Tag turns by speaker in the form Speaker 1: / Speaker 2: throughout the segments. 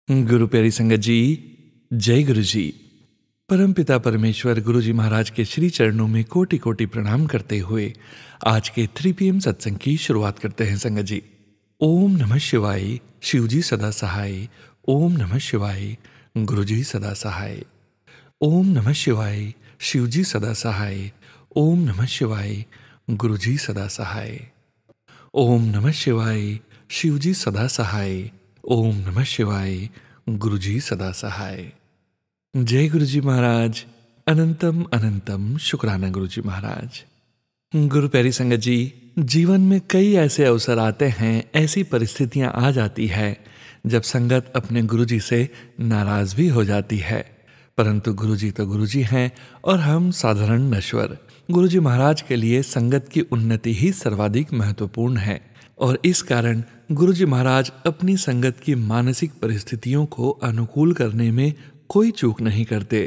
Speaker 1: गुरु प्यारी संगत जी, जय गुरु जी। परमपिता परमेश्वर गुरु जी महाराज के श्री चरणों में कोटि कोटि प्रणाम करते हुए आज के 3 PM सत्संग की शुरुआत करते हैं संगत जी। ओम नमः शिवाय, शिव जी सदा सहाय। ओम नमः शिवाय, गुरु जी सदा सहाय। ओम नमः शिवाय, शिव जी सदा सहाय। ओम नमः शिवाय, गुरु जी सदा सहाय। ओम नमः शिवाय, शिव जी सदा सहाय। ओम नमः शिवाय, गुरु जी सदा सहाय। जय गुरु जी महाराज। अनंतम अनंतम शुक्राना गुरु जी महाराज। गुरु प्यारी संगत जी, जीवन में कई ऐसे अवसर आते हैं, ऐसी परिस्थितियां आ जाती है जब संगत अपने गुरु जी से नाराज भी हो जाती है, परंतु गुरु जी तो गुरु जी हैं और हम साधारण नश्वर। गुरु जी महाराज के लिए संगत की उन्नति ही सर्वाधिक महत्वपूर्ण है और इस कारण गुरु जी महाराज अपनी संगत की मानसिक परिस्थितियों को अनुकूल करने में कोई चूक नहीं करते।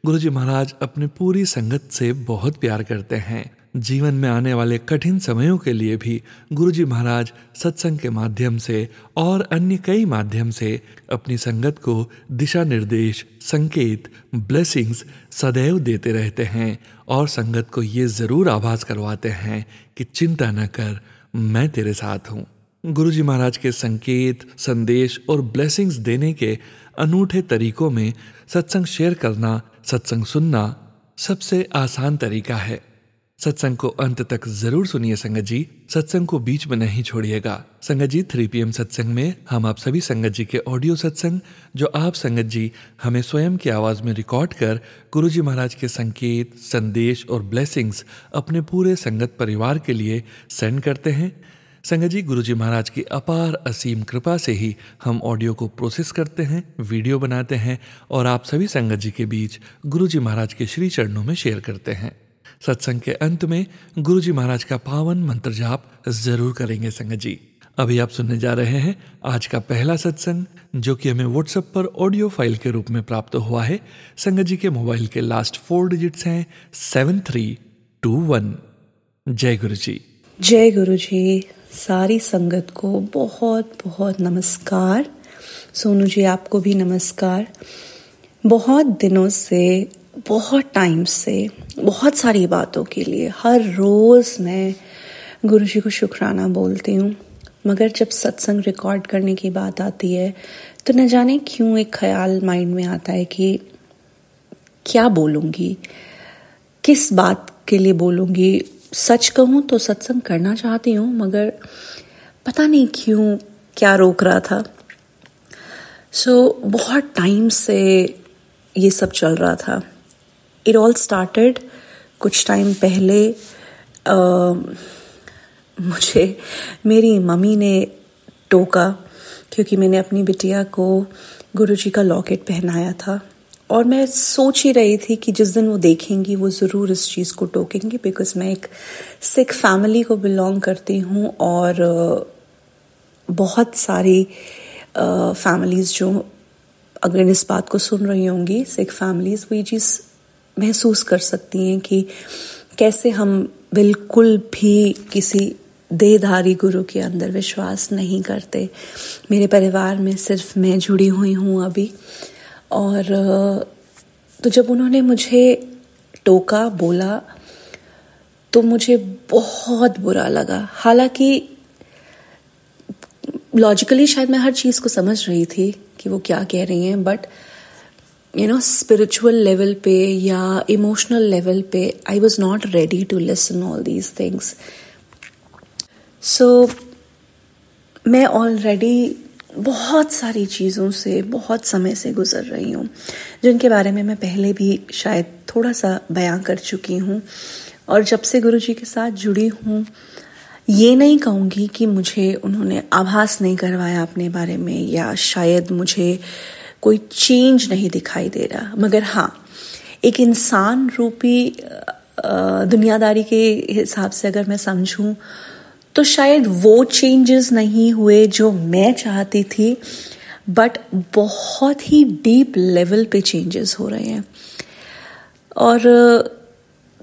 Speaker 1: गुरु जी महाराज अपनी पूरी संगत से बहुत प्यार करते हैं। जीवन में आने वाले कठिन समयों के लिए भी गुरु जी महाराज सत्संग के माध्यम से और अन्य कई माध्यम से अपनी संगत को दिशा निर्देश, संकेत, ब्लेसिंग्स सदैव देते रहते हैं और संगत को ये जरूर आभास करवाते हैं कि चिंता न कर, मैं तेरे साथ हूँ। गुरु जी महाराज के संकेत, संदेश और ब्लेसिंग्स देने के अनूठे तरीकों में सत्संग शेयर करना, सत्संग सुनना सबसे आसान तरीका है। सत्संग को अंत तक जरूर सुनिए संगत जी, सत्संग को बीच में नहीं छोड़िएगा। संगत जी, 3 PM सत्संग में हम आप सभी संगत जी के ऑडियो सत्संग जो आप संगत जी हमें स्वयं की आवाज में रिकॉर्ड कर गुरु जी महाराज के संकेत, संदेश और ब्लेसिंग्स अपने पूरे संगत परिवार के लिए सेंड करते हैं। संगत जी, गुरु जी महाराज की अपार असीम कृपा से ही हम ऑडियो को प्रोसेस करते हैं, वीडियो बनाते हैं और आप सभी संगत जी के बीच गुरु जी महाराज के श्री चरणों में शेयर करते हैं। सत्संग के अंत में गुरु जी महाराज का पावन मंत्र जाप जरूर करेंगे संगत जी। अभी आप सुनने जा रहे हैं आज का पहला सत्संग, जो कि हमें व्हाट्सएप पर ऑडियो फाइल के रूप में प्राप्त हुआ है। संगत जी के मोबाइल के लास्ट 4 डिजिट्स हैं 7321। जय गुरु जी।
Speaker 2: जय गुरु जी। सारी संगत को बहुत बहुत नमस्कार। सोनू जी, आपको भी नमस्कार। बहुत दिनों से, बहुत टाइम से, बहुत सारी बातों के लिए हर रोज मैं गुरु जी को शुक्राना बोलती हूँ, मगर जब सत्संग रिकॉर्ड करने की बात आती है तो न जाने क्यों एक ख्याल माइंड में आता है कि क्या बोलूँगी, किस बात के लिए बोलूँगी। सच कहूँ तो सत्संग करना चाहती हूँ, मगर पता नहीं क्यों क्या रोक रहा था। बहुत टाइम से ये सब चल रहा था। इट ऑल स्टार्टेड कुछ टाइम पहले। मुझे मेरी मम्मी ने टोका क्योंकि मैंने अपनी बिटिया को गुरुजी का लॉकेट पहनाया था और मैं सोच ही रही थी कि जिस दिन वो देखेंगी वो ज़रूर इस चीज़ को टोकेंगी, बिकॉज मैं एक सिख फैमिली को बिलोंग करती हूँ और बहुत सारी फैमिलीज़ जो अगर इस बात को सुन रही होंगी, सिख फैमिलीज़, वो ये चीज़ महसूस कर सकती हैं कि कैसे हम बिल्कुल भी किसी देहधारी गुरु के अंदर विश्वास नहीं करते। मेरे परिवार में सिर्फ मैं जुड़ी हुई हूँ अभी। और तो जब उन्होंने मुझे टोका, बोला, तो मुझे बहुत बुरा लगा। हालांकि लॉजिकली शायद मैं हर चीज़ को समझ रही थी कि वो क्या कह रही हैं, बट स्पिरिचुअल लेवल पे या इमोशनल लेवल पे I was not ready to listen all these things. So मैं ऑलरेडी बहुत सारी चीज़ों से बहुत समय से गुजर रही हूँ, जिनके बारे में मैं पहले भी शायद थोड़ा सा बयां कर चुकी हूँ। और जब से गुरुजी के साथ जुड़ी हूँ, ये नहीं कहूँगी कि मुझे उन्होंने आभास नहीं करवाया अपने बारे में या शायद मुझे कोई चेंज नहीं दिखाई दे रहा, मगर हाँ, एक इंसान रूपी दुनियादारी के हिसाब से अगर मैं समझूं तो शायद वो चेंजेस नहीं हुए जो मैं चाहती थी, बट बहुत ही डीप लेवल पे चेंजेस हो रहे हैं। और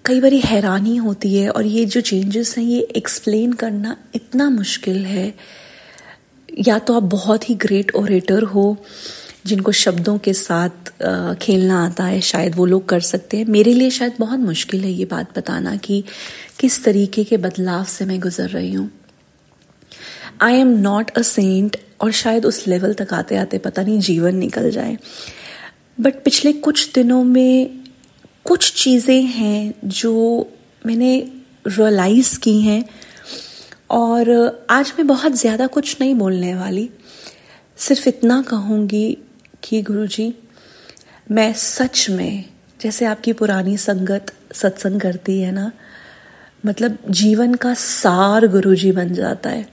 Speaker 2: कई बार हैरानी होती है, और ये जो चेंजेस हैं ये एक्सप्लेन करना इतना मुश्किल है। या तो आप बहुत ही ग्रेट ओरेटर हो जिनको शब्दों के साथ खेलना आता है शायद वो लोग कर सकते हैं। मेरे लिए शायद बहुत मुश्किल है ये बात बताना कि किस तरीके के बदलाव से मैं गुजर रही हूँ। I am not a saint, और शायद उस लेवल तक आते आते पता नहीं जीवन निकल जाए, बट पिछले कुछ दिनों में कुछ चीज़ें हैं जो मैंने रियलाइज़ की हैं, और आज मैं बहुत ज़्यादा कुछ नहीं बोलने वाली, सिर्फ इतना कहूँगी कि गुरुजी, मैं सच में, जैसे आपकी पुरानी संगत सत्संग करती है ना, मतलब जीवन का सार गुरुजी बन जाता है।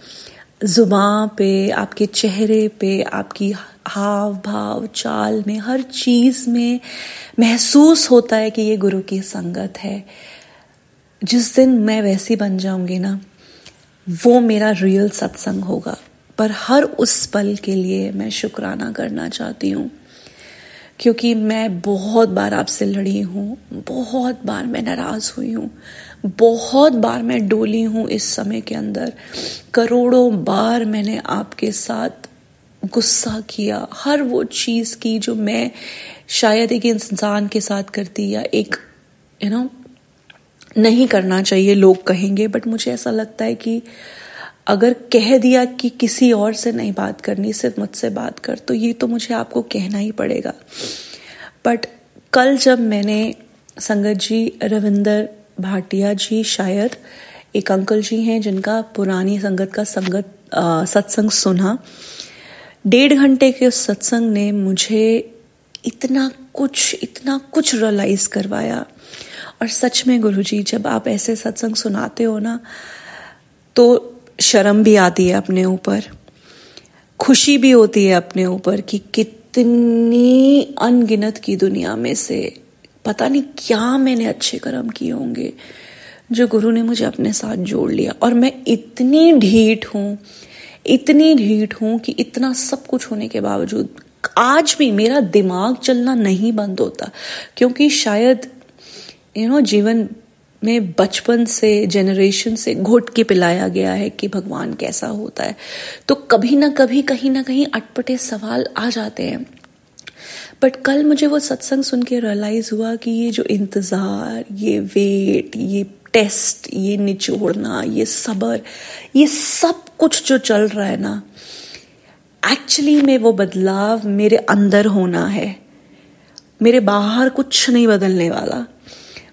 Speaker 2: जुबान पे, आपके चेहरे पे, आपकी हाव भाव चाल में, हर चीज़ में महसूस होता है कि ये गुरु की संगत है। जिस दिन मैं वैसी बन जाऊंगी ना, वो मेरा रियल सत्संग होगा। पर हर उस पल के लिए मैं शुक्राना करना चाहती हूँ, क्योंकि मैं बहुत बार आपसे लड़ी हूँ, बहुत बार मैं नाराज़ हुई हूँ, बहुत बार मैं डोली हूँ इस समय के अंदर, करोड़ों बार मैंने आपके साथ गुस्सा किया, हर वो चीज़ की जो मैं शायद एक इंसान के साथ करती, या एक नहीं करना चाहिए लोग कहेंगे, बट मुझे ऐसा लगता है कि अगर कह दिया कि किसी और से नहीं बात करनी, सिर्फ मुझसे बात कर, तो ये तो मुझे आपको कहना ही पड़ेगा। बट कल जब मैंने संगत जी, रविंदर भाटिया जी, शायद एक अंकल जी हैं जिनका पुरानी संगत का सत्संग सुना, 1.5 घंटे के सत्संग ने मुझे इतना कुछ रियलाइज करवाया। और सच में गुरुजी, जब आप ऐसे सत्संग सुनाते हो ना, तो शर्म भी आती है अपने ऊपर, खुशी भी होती है अपने ऊपर कि कितनी अनगिनत की दुनिया में से पता नहीं क्या मैंने अच्छे कर्म किए होंगे जो गुरु ने मुझे अपने साथ जोड़ लिया। और मैं इतनी ढीठ हूँ कि इतना सब कुछ होने के बावजूद आज भी मेरा दिमाग चलना नहीं बंद होता, क्योंकि शायद जीवन में बचपन से, जनरेशन से घोट के पिलाया गया है कि भगवान कैसा होता है, तो कभी ना कभी कहीं ना कहीं अटपटे सवाल आ जाते हैं। बट कल मुझे वो सत्संग सुन के रियलाइज हुआ कि ये जो इंतज़ार, ये वेट, ये टेस्ट, ये निचोड़ना, ये सब्र, ये सब कुछ जो चल रहा है ना, एक्चुअली में वो बदलाव मेरे अंदर होना है, मेरे बाहर कुछ नहीं बदलने वाला।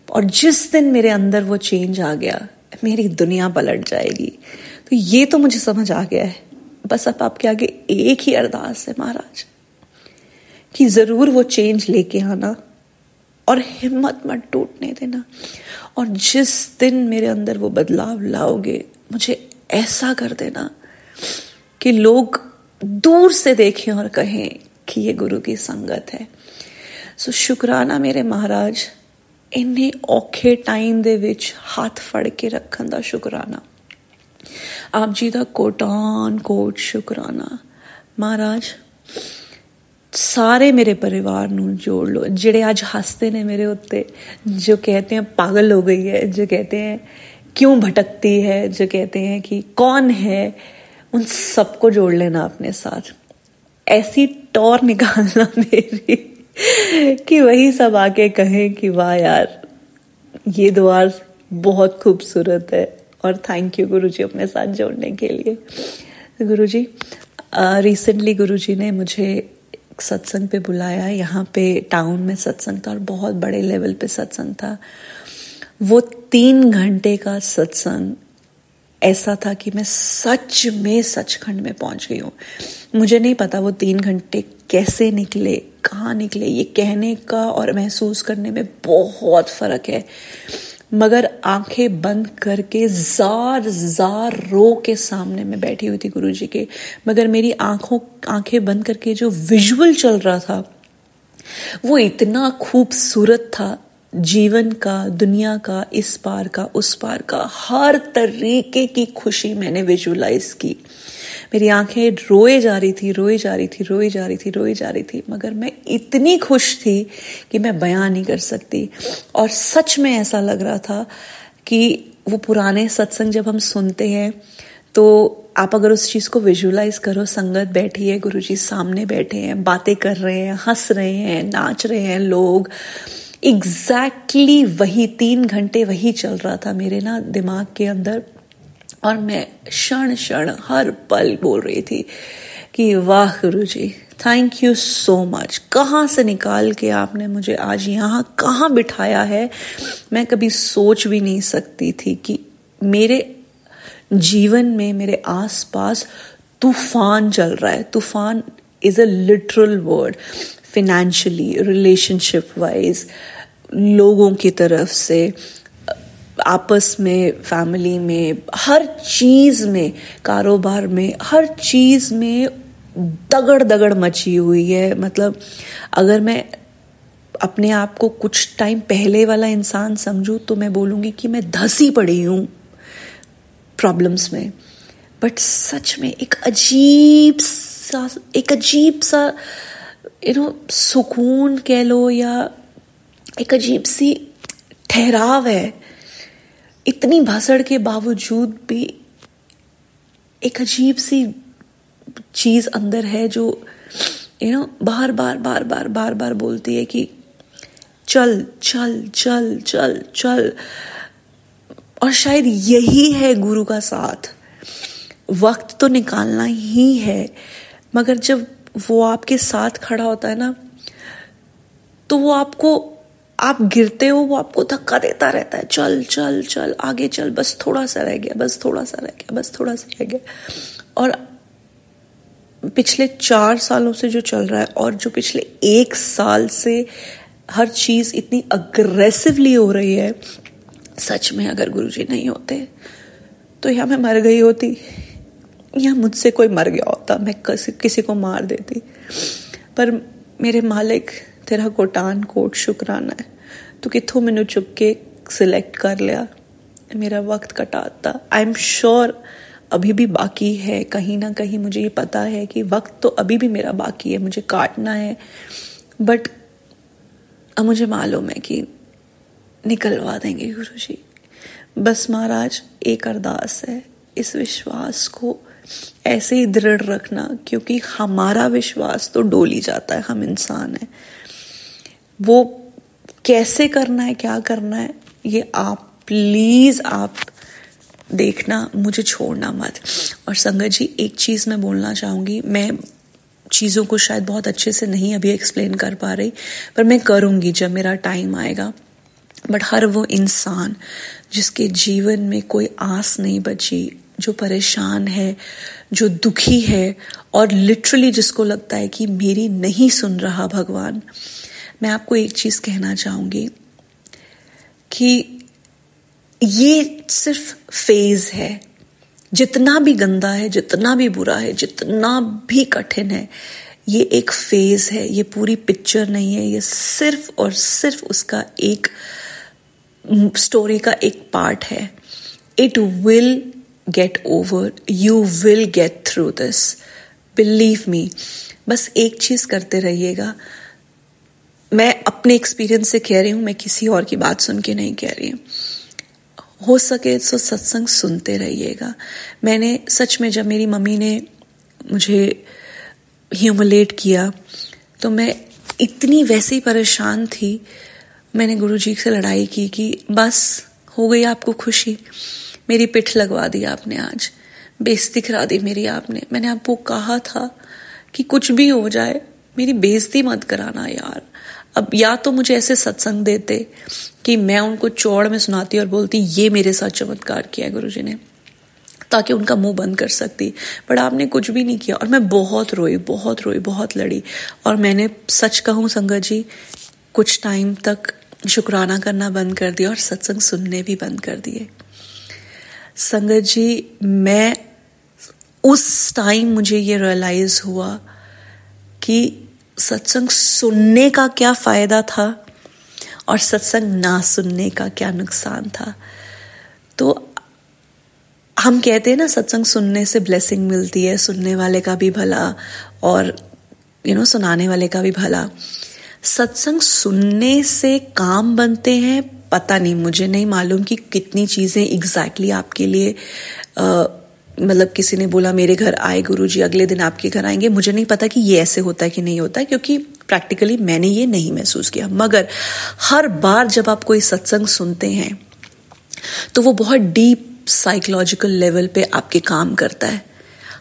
Speaker 2: और जिस दिन मेरे अंदर वो चेंज आ गया, मेरी दुनिया पलट जाएगी। तो ये तो मुझे समझ आ गया है। बस अब आपके आगे एक ही अरदास है महाराज, कि जरूर वो चेंज लेके आना और हिम्मत मत टूटने देना। और जिस दिन मेरे अंदर वो बदलाव लाओगे, मुझे ऐसा कर देना कि लोग दूर से देखें और कहें कि ये गुरु की संगत है। सो शुक्राना मेरे महाराज, इन्हें औखे टाइम दे विच हाथ फड़ के रखन दा शुक्राना, आप जी दा कोटान कोट शुक्राना। महाराज सारे मेरे परिवार नूं जोड़ लो, जिहड़े आज हंसते ने मेरे उत्ते, जो कहते हैं पागल हो गई है, जो कहते हैं क्यों भटकती है, जो कहते हैं कि कौन है, उन सबको जोड़ लेना अपने साथ। ऐसी टौर निकालना मेरी कि वही सब आके कहें कि वाह यार, ये द्वार बहुत खूबसूरत है, और थैंक यू गुरुजी अपने साथ जोड़ने के लिए। गुरुजी, रिसेंटली गुरुजी ने मुझे सत्संग पे बुलाया, यहाँ पे टाउन में सत्संग था और बहुत बड़े लेवल पे सत्संग था। वो 3 घंटे का सत्संग ऐसा था कि मैं सच में सचखंड में पहुंच गई हूँ। मुझे नहीं पता वो 3 घंटे कैसे निकले, कहाँ निकले, ये कहने का और महसूस करने में बहुत फर्क है। मगर आंखें बंद करके जार रो के सामने में बैठी हुई थी गुरुजी के, मगर मेरी आंखें बंद करके जो विजुअल चल रहा था वो इतना खूबसूरत था, जीवन का, दुनिया का, इस पार का, उस पार का, हर तरीके की खुशी मैंने विजुअलाइज की। मेरी आंखें रोए जा रही थी, मगर मैं इतनी खुश थी कि मैं बयां नहीं कर सकती। और सच में ऐसा लग रहा था कि वो पुराने सत्संग जब हम सुनते हैं तो आप अगर उस चीज को विजुअलाइज करो, संगत बैठी है, गुरुजी सामने बैठे हैं, बातें कर रहे हैं, हंस रहे हैं, नाच रहे हैं लोग, एग्जैक्टली वही 3 घंटे वही चल रहा था मेरे ना दिमाग के अंदर। और मैं क्षण क्षण हर पल बोल रही थी कि वाह गुरुजी, थैंक यू सो मच, कहाँ से निकाल के आपने मुझे आज यहाँ कहाँ बिठाया है। मैं कभी सोच भी नहीं सकती थी कि मेरे जीवन में मेरे आसपास तूफान चल रहा है। तूफान is a literal word, financially, relationship wise, लोगों की तरफ से, आपस में, फैमिली में, हर चीज में, कारोबार में, हर चीज में दगड़ दगड़ मची हुई है। मतलब अगर मैं अपने आप को कुछ टाइम पहले वाला इंसान समझूं तो मैं बोलूंगी कि मैं धसी पड़ी हूं प्रॉब्लम्स में। बट सच में एक अजीब सा सुकून कह लो या एक अजीब सी ठहराव है। इतनी भसड़ के बावजूद भी एक अजीब सी चीज अंदर है जो बार बार बोलती है कि चल चल चल चल चल। और शायद यही है गुरु का साथ। वक्त तो निकालना ही है, मगर जब वो आपके साथ खड़ा होता है ना, तो वो आप गिरते हो, वो आपको धक्का देता रहता है, चल चल चल आगे चल, बस थोड़ा सा रह गया, बस थोड़ा सा रह गया, बस थोड़ा सा रह गया। और पिछले 4 सालों से जो चल रहा है और जो पिछले 1 साल से हर चीज इतनी अग्रेसिवली हो रही है, सच में अगर गुरुजी नहीं होते तो या मैं मर गई होती या मुझसे कोई मर गया होता, मैं किसी को मार देती। पर मेरे मालिक तेरा कोटान कोट शुक्राना है, तू किथों मैनू चुप के सिलेक्ट कर लिया, मेरा वक्त कटाता। आई एम श्योर अभी भी बाकी है, कहीं ना कहीं मुझे ये पता है कि वक्त तो अभी भी मेरा बाकी है, मुझे काटना है। बट अब मुझे मालूम है कि निकलवा देंगे गुरुजी। बस महाराज एक अरदास है, इस विश्वास को ऐसे ही दृढ़ रखना, क्योंकि हमारा विश्वास तो डोल ही जाता है, हम इंसान हैं। वो कैसे करना है, क्या करना है, ये आप प्लीज आप देखना, मुझे छोड़ना मत। और संगत जी, एक चीज मैं बोलना चाहूंगी, मैं चीजों को शायद बहुत अच्छे से नहीं अभी एक्सप्लेन कर पा रही, पर मैं करूंगी जब मेरा टाइम आएगा। बट हर वो इंसान जिसके जीवन में कोई आस नहीं बची, जो परेशान है, जो दुखी है, और लिटरली जिसको लगता है कि मेरी नहीं सुन रहा भगवान, मैं आपको एक चीज कहना चाहूंगी कि ये सिर्फ फेज है। जितना भी गंदा है, जितना भी बुरा है, जितना भी कठिन है, ये एक फेज है, ये पूरी पिक्चर नहीं है। ये सिर्फ और सिर्फ उसका एक स्टोरी का एक पार्ट है। It will get over, you will get through this, believe me. बस एक चीज करते रहिएगा। मैं अपने एक्सपीरियंस से कह रही हूं, मैं किसी और की बात सुन के नहीं कह रही हूं। हो सके तो सत्संग सुनते रहिएगा। मैंने सच में, जब मेरी मम्मी ने मुझे ह्यूमिलेट किया तो मैं इतनी वैसे ही परेशान थी। मैंने गुरुजी से लड़ाई की कि बस हो गई आपको खुशी, मेरी पिठ लगवा दी आपने, आज बेइज्जती करा दी मेरी आपने। मैंने आपको कहा था कि कुछ भी हो जाए मेरी बेइज्जती मत कराना यार। अब या तो मुझे ऐसे सत्संग देते कि मैं उनको चौड़ में सुनाती और बोलती ये मेरे साथ चमत्कार किया है गुरुजी ने, ताकि उनका मुंह बंद कर सकती। बट आपने कुछ भी नहीं किया। और मैं बहुत रोई, बहुत लड़ी। और मैंने सच कहूं संगत जी, कुछ टाइम तक शुक्राना करना बंद कर दिया और सत्संग सुनने भी बंद कर दिए। संगत जी, मैं उस टाइम मुझे ये रियलाइज हुआ कि सत्संग सुनने का क्या फायदा था और सत्संग ना सुनने का क्या नुकसान था। तो हम कहते हैं ना, सत्संग सुनने से ब्लेसिंग मिलती है, सुनने वाले का भी भला और सुनाने वाले का भी भला। सत्संग सुनने से काम बनते हैं, पता नहीं, मुझे नहीं मालूम कि कितनी चीजें एग्जैक्टली आपके लिए मतलब किसी ने बोला मेरे घर आए गुरुजी, अगले दिन आपके घर आएंगे। मुझे नहीं पता कि ये ऐसे होता है कि नहीं होता है, क्योंकि प्रैक्टिकली मैंने ये नहीं महसूस किया। मगर हर बार जब आप कोई सत्संग सुनते हैं तो वो बहुत डीप साइकोलॉजिकल लेवल पे आपके काम करता है।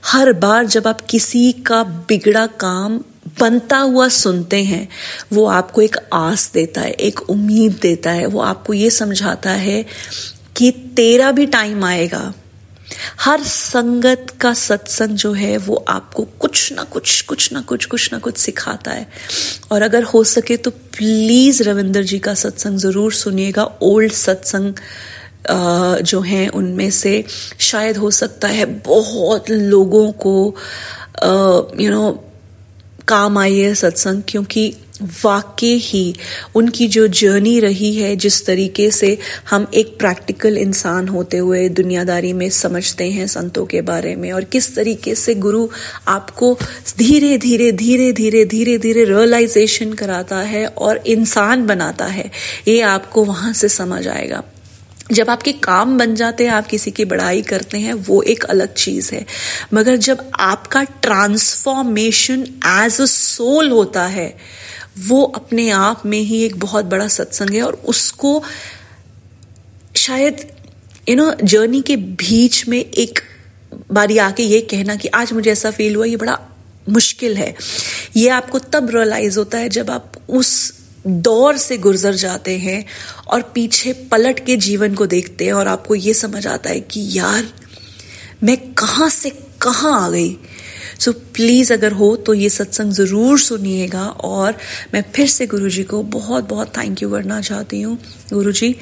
Speaker 2: हर बार जब आप किसी का बिगड़ा काम बनता हुआ सुनते हैं, वो आपको एक आस देता है, एक उम्मीद देता है। वो आपको ये समझाता है कि तेरा भी टाइम आएगा। हर संगत का सत्संग जो है वो आपको कुछ ना कुछ सिखाता है। और अगर हो सके तो प्लीज रविंदर जी का सत्संग जरूर सुनिएगा। ओल्ड सत्संग जो हैं उनमें से शायद हो सकता है बहुत लोगों को काम आई है सत्संग, क्योंकि वाकई ही उनकी जो जर्नी रही है, जिस तरीके से हम एक प्रैक्टिकल इंसान होते हुए दुनियादारी में समझते हैं संतों के बारे में, और किस तरीके से गुरु आपको धीरे धीरे रियलाइजेशन कराता है और इंसान बनाता है, ये आपको वहां से समझ आएगा। जब आपके काम बन जाते हैं, आप किसी की बड़ाई करते हैं, वो एक अलग चीज है। मगर जब आपका ट्रांसफॉर्मेशन एज अ सोल होता है, वो अपने आप में ही एक बहुत बड़ा सत्संग है। और उसको शायद जर्नी के बीच में एक बारी आके ये कहना कि आज मुझे ऐसा फील हुआ, ये बड़ा मुश्किल है। ये आपको तब रियलाइज होता है जब आप उस दौर से गुजर जाते हैं और पीछे पलट के जीवन को देखते हैं, और आपको ये समझ आता है कि यार मैं कहां से कहां आ गई। सो प्लीज अगर हो तो ये सत्संग जरूर सुनिएगा। और मैं फिर से गुरुजी को बहुत बहुत थैंक यू करना चाहती हूँ। गुरुजी,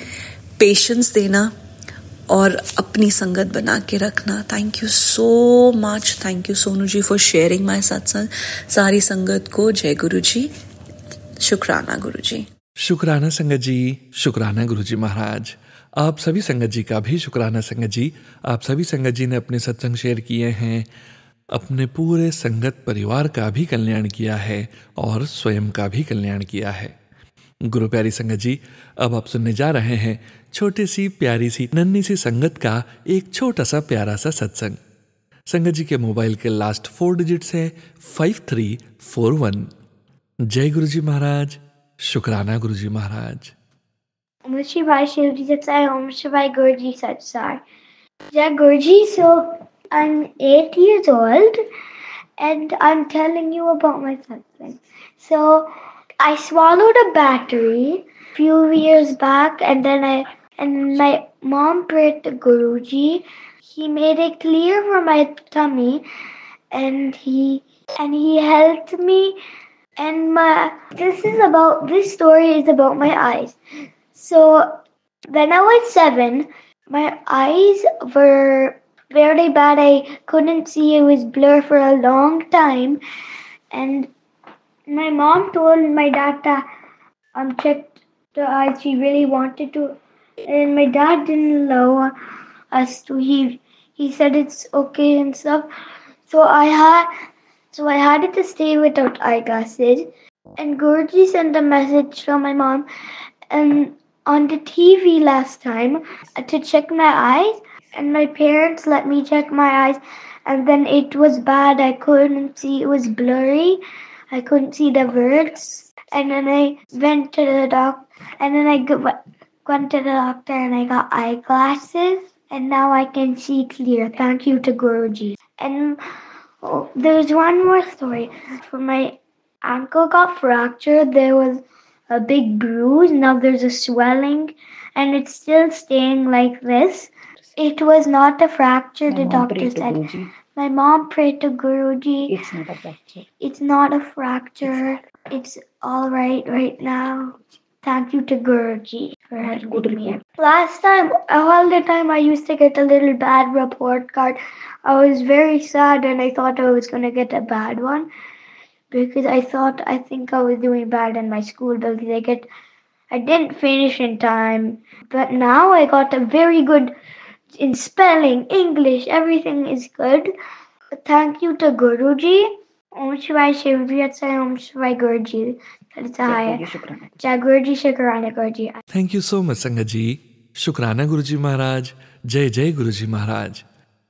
Speaker 2: पेशेंस देना और अपनी संगत बना के रखना। Thank you so much. Thank you Sonu ji for sharing my satsang. सारी संगत को जय गुरु जी। शुक्राना गुरुजी।
Speaker 1: शुक्राना संगत जी, शुक्राना गुरुजी महाराज। आप सभी संगत जी का भी शुक्राना संगत जी। आप सभी संगत जी ने अपने सत्संग शेयर किए हैं, अपने पूरे संगत परिवार का भी कल्याण किया है और स्वयं का भी कल्याण किया है। गुरु प्यारी संगत जी, अब आप सुनने जा रहे हैं छोटी सी प्यारी सी नन्ही सी संगत का एक छोटा सा प्यारा सा सत्संग। संगत जी के मोबाइल के लास्ट 4 डिजिट्स है 5341। जय गुरुजी महाराज। शुक्राना गुरुजी महाराज।
Speaker 3: ओम शिवाय शिवजी सत्साई, ओम शिवाय गुरुजी सत्साई। Jai Guruji, so I'm 8 years old and I'm telling you about my satsang. So I swallowed a battery a few years back, and then my mom prayed to Guruji. He made it clear for my tummy, and he helped me. And this story is about my eyes. So when I was 7, my eyes were very bad. I couldn't see. It was blur for a long time. And my mom told my dad to check the eyes. She really wanted to. And my dad didn't allow us to. He said it's okay and stuff. So I had to stay without eyeglasses. And Guruji sent a message from my mom and on the TV last time to check my eyes. And my parents let me check my eyes. And then it was bad. I couldn't see. It was blurry. I couldn't see the words. And then I went to the doctor. And then I went to the doctor and I got eyeglasses. And now I can see clear. Thank you to Guruji. And there's one more story. For my ankle got fractured. There was a big bruise. Now there's a swelling and it's still staying like this. It was not a fracture, the doctor said. My mom prayed to Guruji.
Speaker 4: It's not a fracture.
Speaker 3: It's not a fracture. It's all right now. Thank you to Guruji for helping me. Last time, all the time I used to get a little bad report card. I was very sad and I thought I was going to get a bad one. Because I think I was doing bad in my school because I didn't finish in time. But now I got a very good in spelling, English, everything is good. Thank you to Guruji. Om Shivai Shivji Atsai, Om Shivai Guruji. Jai Guruji, Shukrana Guruji.
Speaker 1: Thank you so much संगत जी। शुक्राना गुरुजी महाराज। जय जय गुरुजी महाराज।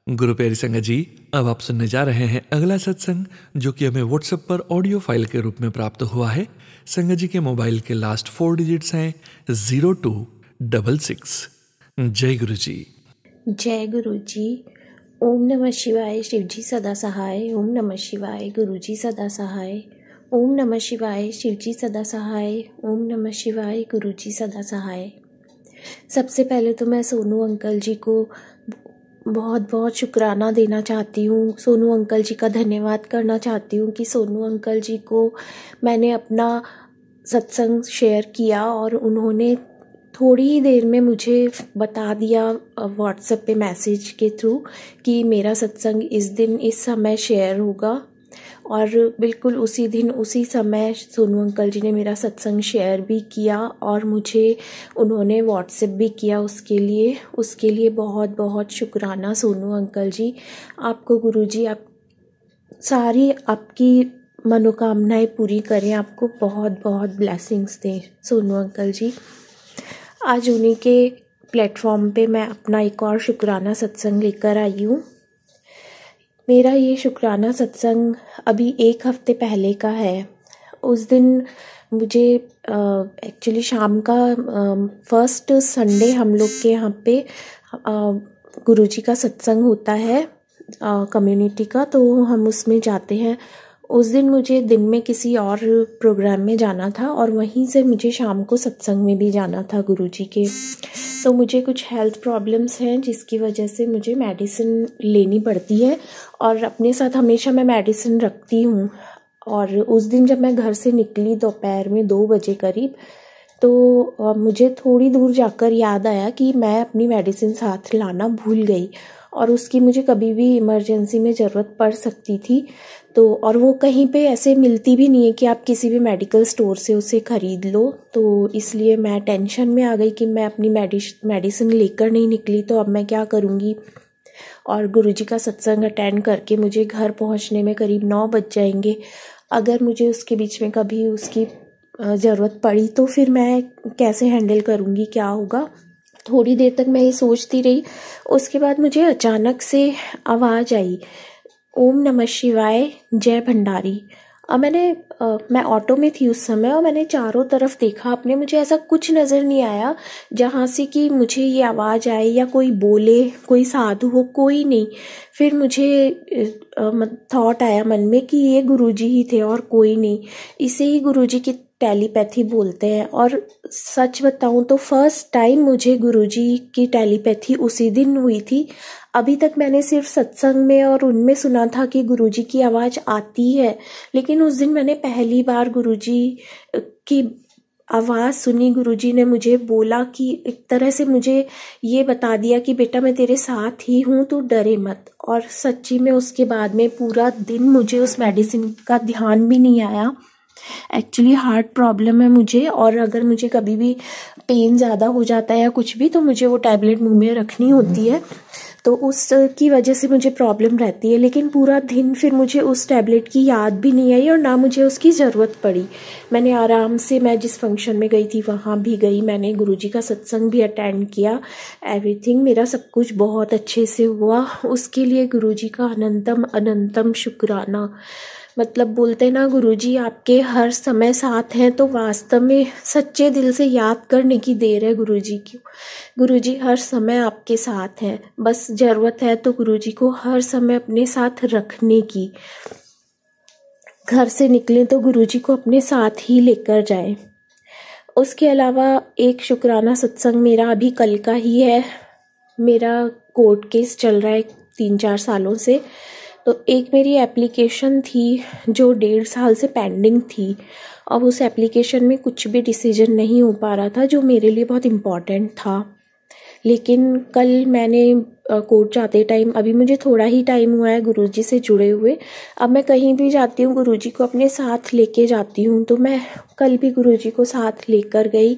Speaker 1: गुरु प्यारी संगत जी, अब आप सुनने जा रहे हैं अगला सत्संग, जो कि हमें व्हाट्सएप पर ऑडियो फाइल के रूप में प्राप्त हुआ है। संगत जी के मोबाइल के लास्ट 4 डिजिट्स हैं 0266। जय गुरु जी।
Speaker 4: जय गुरु जी। ओम नमः शिवाय। शिव जी सदा सहाय। ओम नमः शिवाय। गुरु जी सदा सहाय। ओम नमः शिवाय। शिव जी सदा सहाय। ओम नमः शिवाय। गुरु जी सदा सहाय। सबसे पहले तो मैं सोनू अंकल जी को बहुत बहुत शुक्राना देना चाहती हूँ। सोनू अंकल जी का धन्यवाद करना चाहती हूँ कि सोनू अंकल जी को मैंने अपना सत्संग शेयर किया और उन्होंने थोड़ी ही देर में मुझे बता दिया व्हाट्सएप पे मैसेज के थ्रू कि मेरा सत्संग इस दिन इस समय शेयर होगा। और बिल्कुल उसी दिन उसी समय सोनू अंकल जी ने मेरा सत्संग शेयर भी किया और मुझे उन्होंने व्हाट्सएप भी किया। उसके लिए बहुत बहुत शुक्राना सोनू अंकल जी। आपको गुरुजी आप सारी आपकी मनोकामनाएं पूरी करें, आपको बहुत बहुत ब्लेसिंग्स दें सोनू अंकल जी। आज उन्हीं के प्लेटफॉर्म पे मैं अपना एक और शुक्राना सत्संग लेकर आई हूँ। मेरा ये शुक्राना सत्संग अभी 1 हफ्ते पहले का है। उस दिन मुझे एक्चुअली शाम का फर्स्ट संडे हम लोग के यहाँ पे गुरुजी का सत्संग होता है कम्युनिटी का, तो हम उसमें जाते हैं। उस दिन मुझे दिन में किसी और प्रोग्राम में जाना था और वहीं से मुझे शाम को सत्संग में भी जाना था गुरुजी के। तो मुझे कुछ हेल्थ प्रॉब्लम्स हैं जिसकी वजह से मुझे मेडिसिन लेनी पड़ती है और अपने साथ हमेशा मैं मेडिसिन रखती हूँ। और उस दिन जब मैं घर से निकली दोपहर में 2 बजे करीब, तो मुझे थोड़ी दूर जाकर याद आया कि मैं अपनी मेडिसिन साथ लाना भूल गई और उसकी मुझे कभी भी इमरजेंसी में ज़रूरत पड़ सकती थी। तो और वो कहीं पे ऐसे मिलती भी नहीं है कि आप किसी भी मेडिकल स्टोर से उसे ख़रीद लो। तो इसलिए मैं टेंशन में आ गई कि मैं अपनी मेडिसिन लेकर नहीं निकली, तो अब मैं क्या करूँगी। और गुरुजी का सत्संग अटेंड करके मुझे घर पहुँचने में करीब 9 बज जाएंगे। अगर मुझे उसके बीच में कभी उसकी ज़रूरत पड़ी तो फिर मैं कैसे हैंडल करूँगी, क्या होगा। थोड़ी देर तक मैं ये सोचती रही। उसके बाद मुझे अचानक से आवाज़ आई, ओम नमः शिवाय जय भंडारी। अब मैं ऑटो में थी उस समय और मैंने चारों तरफ देखा अपने, मुझे ऐसा कुछ नज़र नहीं आया जहाँ से कि मुझे ये आवाज़ आए या कोई बोले, कोई साधु हो, कोई नहीं। फिर मुझे थॉट आया मन में कि ये गुरुजी ही थे और कोई नहीं। इसे ही गुरुजी की टेलीपैथी बोलते हैं। और सच बताऊं तो फर्स्ट टाइम मुझे गुरुजी की टेलीपैथी उसी दिन हुई थी। अभी तक मैंने सिर्फ सत्संग में और उनमें सुना था कि गुरुजी की आवाज़ आती है, लेकिन उस दिन मैंने पहली बार गुरुजी की आवाज़ सुनी। गुरुजी ने मुझे बोला कि एक तरह से मुझे ये बता दिया कि बेटा मैं तेरे साथ ही हूँ, तू डरे मत। और सच्ची में उसके बाद में पूरा दिन मुझे उस मेडिसिन का ध्यान भी नहीं आया। एक्चुअली हार्ट प्रॉब्लम है मुझे, और अगर मुझे कभी भी पेन ज़्यादा हो जाता है या कुछ भी, तो मुझे वो टैबलेट मुंह में रखनी होती है, तो उसकी वजह से मुझे प्रॉब्लम रहती है। लेकिन पूरा दिन फिर मुझे उस टैबलेट की याद भी नहीं आई और ना मुझे उसकी ज़रूरत पड़ी। मैंने आराम से, मैं जिस फंक्शन में गई थी वहाँ भी गई, मैंने गुरुजी का सत्संग भी अटेंड किया। एवरीथिंग मेरा सब कुछ बहुत अच्छे से हुआ। उसके लिए गुरुजी का अनंतम अनंतम शुक्राना। मतलब बोलते ना गुरुजी आपके हर समय साथ हैं, तो वास्तव में सच्चे दिल से याद करने की देर है गुरुजी की। गुरुजी हर समय आपके साथ हैं, बस ज़रूरत है तो गुरुजी को हर समय अपने साथ रखने की। घर से निकलें तो गुरुजी को अपने साथ ही लेकर जाएं। उसके अलावा एक शुक्राना सत्संग मेरा अभी कल का ही है। मेरा कोर्ट केस चल रहा है 3-4 सालों से। तो एक मेरी एप्लीकेशन थी जो 1.5 साल से पेंडिंग थी। अब उस एप्लीकेशन में कुछ भी डिसीजन नहीं हो पा रहा था जो मेरे लिए बहुत इम्पॉर्टेंट था। लेकिन कल मैंने कोर्ट जाते टाइम, अभी मुझे थोड़ा ही टाइम हुआ है गुरुजी से जुड़े हुए, अब मैं कहीं भी जाती हूँ गुरुजी को अपने साथ लेके जाती हूँ। तो मैं कल भी गुरुजी को साथ लेकर गई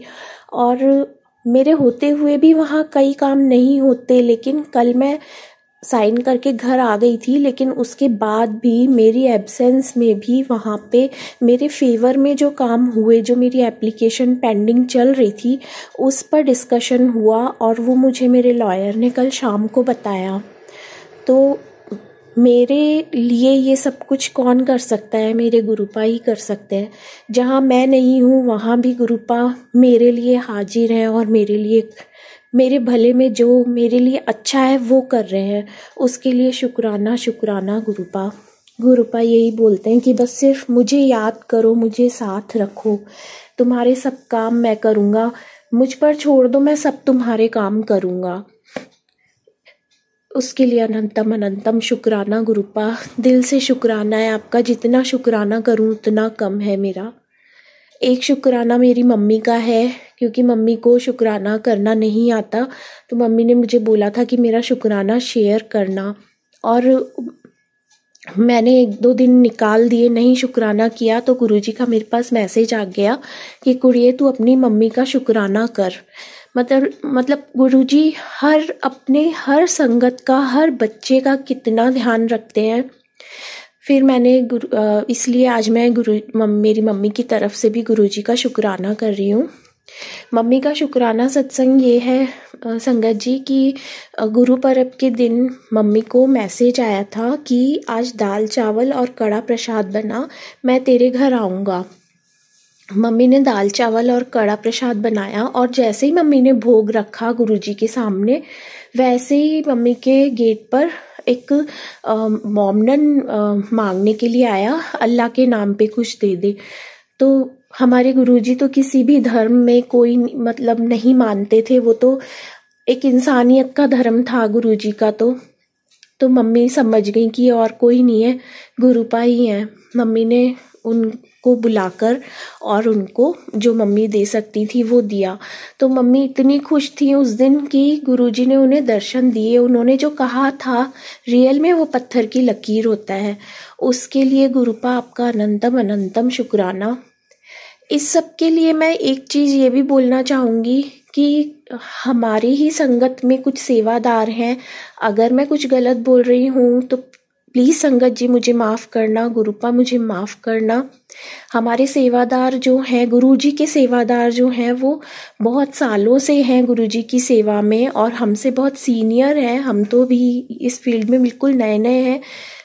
Speaker 4: और मेरे होते हुए भी वहाँ कई काम नहीं होते, लेकिन कल मैं साइन करके घर आ गई थी। लेकिन उसके बाद भी मेरी एब्सेंस में भी वहाँ पे मेरे फेवर में जो काम हुए, जो मेरी एप्लीकेशन पेंडिंग चल रही थी, उस पर डिस्कशन हुआ और वो मुझे मेरे लॉयर ने कल शाम को बताया। तो मेरे लिए ये सब कुछ कौन कर सकता है? मेरे गुरुपा ही कर सकते हैं। जहाँ मैं नहीं हूँ वहाँ भी गुरुपा मेरे लिए हाजिर हैं और मेरे लिए, मेरे भले में जो मेरे लिए अच्छा है वो कर रहे हैं। उसके लिए शुक्राना शुक्राना गुरुपा। गुरुपा यही बोलते हैं कि बस सिर्फ मुझे याद करो, मुझे साथ रखो, तुम्हारे सब काम मैं करूँगा, मुझ पर छोड़ दो, मैं सब तुम्हारे काम करूँगा। उसके लिए अनंतम अनंतम शुक्राना गुरुपा। दिल से शुक्राना है आपका, जितना शुक्राना करूं उतना कम है मेरा। एक शुक्राना मेरी मम्मी का है, क्योंकि मम्मी को शुक्राना करना नहीं आता, तो मम्मी ने मुझे बोला था कि मेरा शुक्राना शेयर करना, और मैंने 1-2 दिन निकाल दिए, नहीं शुक्राना किया। तो गुरुजी का मेरे पास मैसेज आ गया कि कुड़िए तू अपनी मम्मी का शुक्राना कर। मतलब गुरुजी हर संगत का, हर बच्चे का कितना ध्यान रखते हैं। फिर मैंने इसलिए आज मैं मेरी मम्मी की तरफ से भी गुरुजी का शुक्राना कर रही हूँ। मम्मी का शुक्राना सत्संग ये है संगत जी कि गुरु पर्व के दिन मम्मी को मैसेज आया था कि आज दाल चावल और कड़ा प्रसाद बना, मैं तेरे घर आऊँगा। मम्मी ने दाल चावल और कड़ा प्रसाद बनाया, और जैसे ही मम्मी ने भोग रखा गुरुजी के सामने, वैसे ही मम्मी के गेट पर एक मोमडन मांगने के लिए आया, अल्लाह के नाम पे कुछ दे दे। तो हमारे गुरुजी तो किसी भी धर्म में कोई मतलब नहीं मानते थे, वो तो एक इंसानियत का धर्म था गुरुजी का। तो मम्मी समझ गई कि और कोई नहीं है, गुरुपा ही है। मम्मी ने उनको बुलाकर और उनको जो मम्मी दे सकती थी वो दिया। तो मम्मी इतनी खुश थी उस दिन कि गुरुजी ने उन्हें दर्शन दिए। उन्होंने जो कहा था रियल में वो पत्थर की लकीर होता है। उसके लिए गुरुपा आपका अनंतम अनंतम शुक्राना। इस सब के लिए मैं एक चीज़ ये भी बोलना चाहूँगी कि हमारी ही संगत में कुछ सेवादार हैं। अगर मैं कुछ गलत बोल रही हूँ तो प्लीज़ संगत जी मुझे माफ़ करना, गुरुपा मुझे माफ़ करना। हमारे सेवादार जो हैं, गुरुजी के सेवादार जो हैं, वो बहुत सालों से हैं गुरुजी की सेवा में और हमसे बहुत सीनियर हैं। हम तो भी इस फील्ड में बिल्कुल नए नए हैं,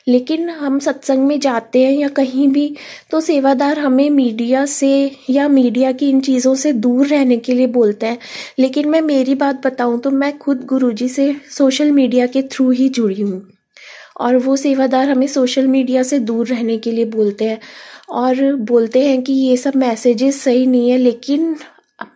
Speaker 4: लेकिन हम सत्संग में जाते हैं या कहीं भी तो सेवादार हमें मीडिया से या मीडिया की इन चीज़ों से दूर रहने के लिए बोलते हैं। लेकिन मैं मेरी बात बताऊं तो मैं खुद गुरुजी से सोशल मीडिया के थ्रू ही जुड़ी हूँ, और वो सेवादार हमें सोशल मीडिया से दूर रहने के लिए बोलते हैं और बोलते हैं कि ये सब मैसेजेस सही नहीं है। लेकिन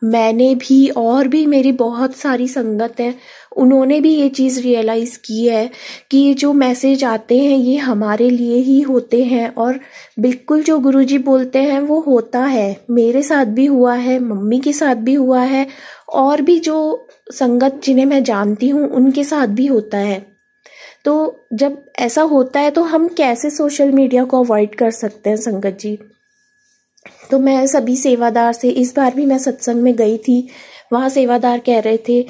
Speaker 4: मैंने भी और भी मेरी बहुत सारी संगत है, उन्होंने भी ये चीज़ रियलाइज़ की है कि ये जो मैसेज आते हैं ये हमारे लिए ही होते हैं, और बिल्कुल जो गुरुजी बोलते हैं वो होता है। मेरे साथ भी हुआ है, मम्मी के साथ भी हुआ है, और भी जो संगत जिन्हें मैं जानती हूँ उनके साथ भी होता है। तो जब ऐसा होता है तो हम कैसे सोशल मीडिया को अवॉइड कर सकते हैं संगत जी? तो मैं सभी सेवादार से, इस बार भी मैं सत्संग में गई थी, वहाँ सेवादार कह रहे थे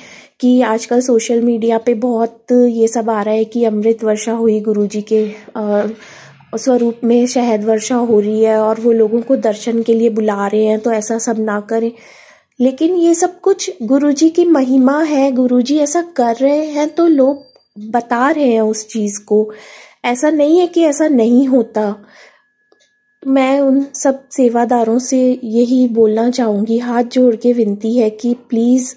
Speaker 4: कि आजकल सोशल मीडिया पे बहुत ये सब आ रहा है कि अमृत वर्षा हुई, गुरुजी के स्वरूप में शहद वर्षा हो रही है और वो लोगों को दर्शन के लिए बुला रहे हैं, तो ऐसा सब ना करें। लेकिन ये सब कुछ गुरुजी की महिमा है, गुरुजी ऐसा कर रहे हैं तो लोग बता रहे हैं उस चीज़ को। ऐसा नहीं है कि ऐसा नहीं होता। मैं उन सब सेवादारों से यही बोलना चाहूँगी, हाथ जोड़ के विनती है कि प्लीज़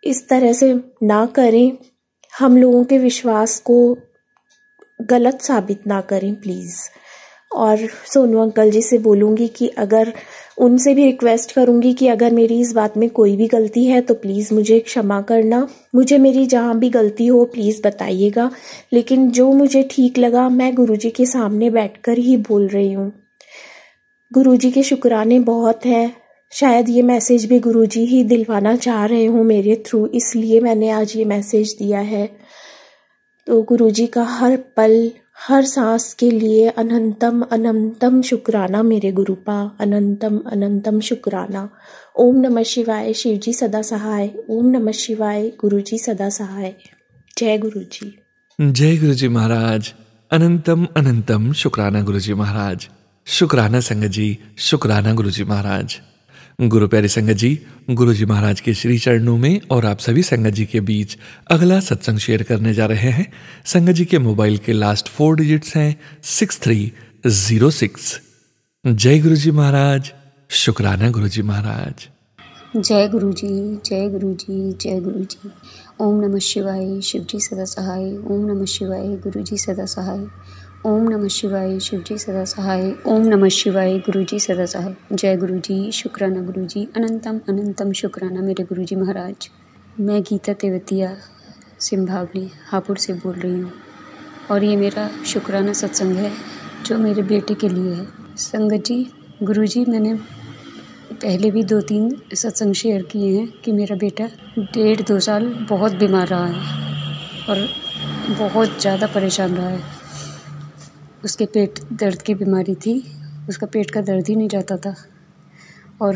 Speaker 4: इस तरह से ना करें, हम लोगों के विश्वास को गलत साबित ना करें प्लीज़। और सोनू अंकल जी से बोलूँगी कि अगर, उनसे भी रिक्वेस्ट करूँगी कि अगर मेरी इस बात में कोई भी गलती है तो प्लीज़ मुझे क्षमा करना। मुझे मेरी जहाँ भी गलती हो प्लीज़ बताइएगा, लेकिन जो मुझे ठीक लगा मैं गुरुजी के सामने बैठकर ही बोल रही हूँ। गुरुजी के शुक्राने बहुत हैं। शायद ये मैसेज भी गुरुजी ही दिलवाना चाह रहे हों मेरे थ्रू, इसलिए मैंने आज ये मैसेज दिया है। तो गुरुजी का हर पल, हर सांस के लिए अनंतम अनंतम शुक्राना मेरे गुरुपा, अनंतम अनंतम शुक्राना। ओम नमः शिवाय, शिवजी सदा सहाय। ओम नमः शिवाय, गुरुजी सदा सहाय। जय गुरुजी।
Speaker 1: जय गुरुजी महाराज। अनंतम अनंतम शुक्राना गुरुजी महाराज। शुक्राना संगत जी, शुक्राना गुरुजी महाराज। गुरु प्यारी संगत जी, गुरु जी महाराज के श्री चरणों में और आप सभी संगत जी के बीच अगला सत्संग शेयर करने जा रहे हैं। संगत जी के मोबाइल के लास्ट 4 डिजिट्स हैं 6306। जय गुरु जी महाराज, शुक्राना गुरु जी महाराज।
Speaker 5: जय गुरु जी, जय गुरु जी, जय गुरु जी। ओम नमः शिवाय, शिव जी सदा सहाय। ओम नमः शिवाय, गुरु जी सदा सहाय। ओम नमः शिवाय, शिव जी सदा सहाय। ओम नमः शिवाय, गुरु जी सदा सहाय। जय गुरु जी, शुक्राना गुरु जी, अनंतम अनंतम शुक्राना मेरे गुरु जी महाराज। मैं गीता तेवतिया सिंभावली हापुड़ से बोल रही हूँ और ये मेरा शुक्राना सत्संग है जो मेरे बेटे के लिए है। संगत जी, गुरु जी, मैंने पहले भी 2-3 सत्संग शेयर किए हैं कि मेरा बेटा 1.5-2 साल बहुत बीमार रहा है और बहुत ज़्यादा परेशान रहा है। उसके पेट दर्द की बीमारी थी, उसका पेट का दर्द ही नहीं जाता था और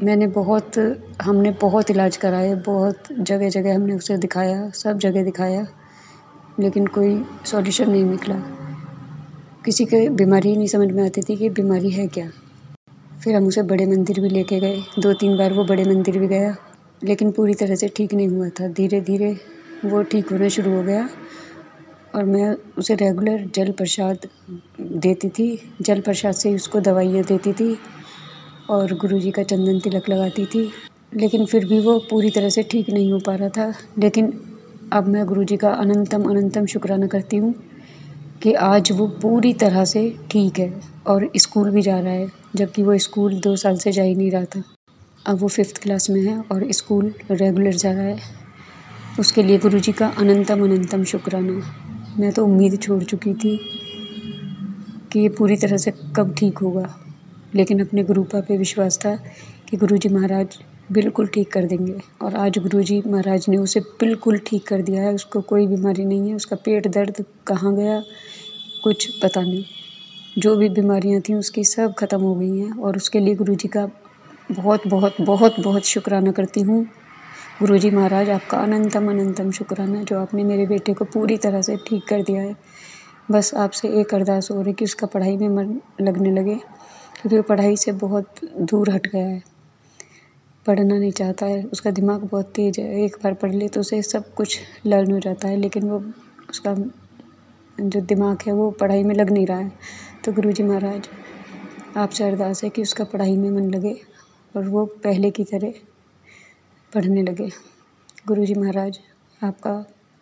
Speaker 5: हमने बहुत इलाज कराए, बहुत जगह जगह हमने उसे दिखाया, सब जगह दिखाया, लेकिन कोई सॉल्यूशन नहीं निकला। किसी के बीमारी नहीं समझ में आती थी कि बीमारी है क्या। फिर हम उसे बड़े मंदिर भी लेके गए, 2-3 बार वो बड़े मंदिर भी गया, लेकिन पूरी तरह से ठीक नहीं हुआ था। धीरे धीरे वो ठीक होना शुरू हो गया और मैं उसे रेगुलर जल प्रसाद देती थी, जल प्रसाद से उसको दवाइयाँ देती थी और गुरुजी का चंदन तिलक लगाती थी, लेकिन फिर भी वो पूरी तरह से ठीक नहीं हो पा रहा था। लेकिन अब मैं गुरुजी का अनंतम अनंतम शुक्राना करती हूँ कि आज वो पूरी तरह से ठीक है और स्कूल भी जा रहा है, जबकि वो स्कूल 2 साल से जा ही नहीं रहा था। अब वो 5th क्लास में है और स्कूल रेगुलर जा रहा है। उसके लिए गुरुजी का अनंतम अनंतम शुक्राना। मैं तो उम्मीद छोड़ चुकी थी कि ये पूरी तरह से कब ठीक होगा, लेकिन अपने गुरुपा पे विश्वास था कि गुरुजी महाराज बिल्कुल ठीक कर देंगे और आज गुरुजी महाराज ने उसे बिल्कुल ठीक कर दिया है। उसको कोई बीमारी नहीं है। उसका पेट दर्द कहाँ गया कुछ पता नहीं। जो भी बीमारियां थीं उसकी सब ख़त्म हो गई हैं और उसके लिए गुरुजी का बहुत बहुत बहुत बहुत शुक्राना करती हूँ। गुरुजी महाराज, आपका अनंतम अनंतम शुक्राना जो आपने मेरे बेटे को पूरी तरह से ठीक कर दिया है। बस आपसे एक अरदास हो रही कि उसका पढ़ाई में मन लगने लगे, क्योंकि वो पढ़ाई से बहुत दूर हट गया है, पढ़ना नहीं चाहता है। उसका दिमाग बहुत तेज़ है, एक बार पढ़ ले तो उसे सब कुछ लर्न हो जाता है, लेकिन वो उसका जो दिमाग है वो पढ़ाई में लग नहीं रहा है। तो गुरुजी महाराज, आपसे अरदास है कि उसका पढ़ाई में मन लगे और वो पहले की तरह पढ़ने लगे। गुरुजी महाराज, आपका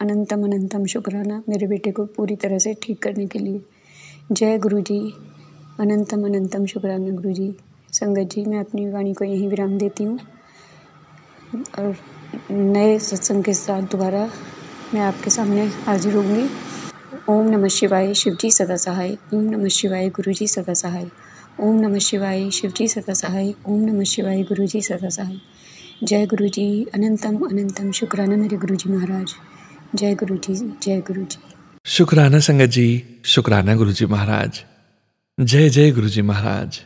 Speaker 5: अनंतम अनंतम शुक्राना मेरे बेटे को पूरी तरह से ठीक करने के लिए। जय गुरुजी, अनंतम अनंतम शुक्राना गुरुजी। संगत जी, मैं अपनी वाणी को यहीं विराम देती हूँ और नए सत्संग के साथ दोबारा मैं आपके सामने हाजिर होंगी। ओम नमः शिवाय, शिव जी सदा सहाय। ओम नमः शिवाय, गुरु जी सदा सहाय। ओम नमः शिवाय, शिव जी सदा सहाय। ओम नमः शिवाय, गुरु जी सदा सहाय। जय गुरु जी, अनंतम अनंतम शुक्राना मेरे गुरु जी महाराज। जय गुरु जी, जय गुरु जी।
Speaker 1: शुक्राना संगत जी, शुक्राना गुरु जी महाराज। जय जय गुरु जी महाराज।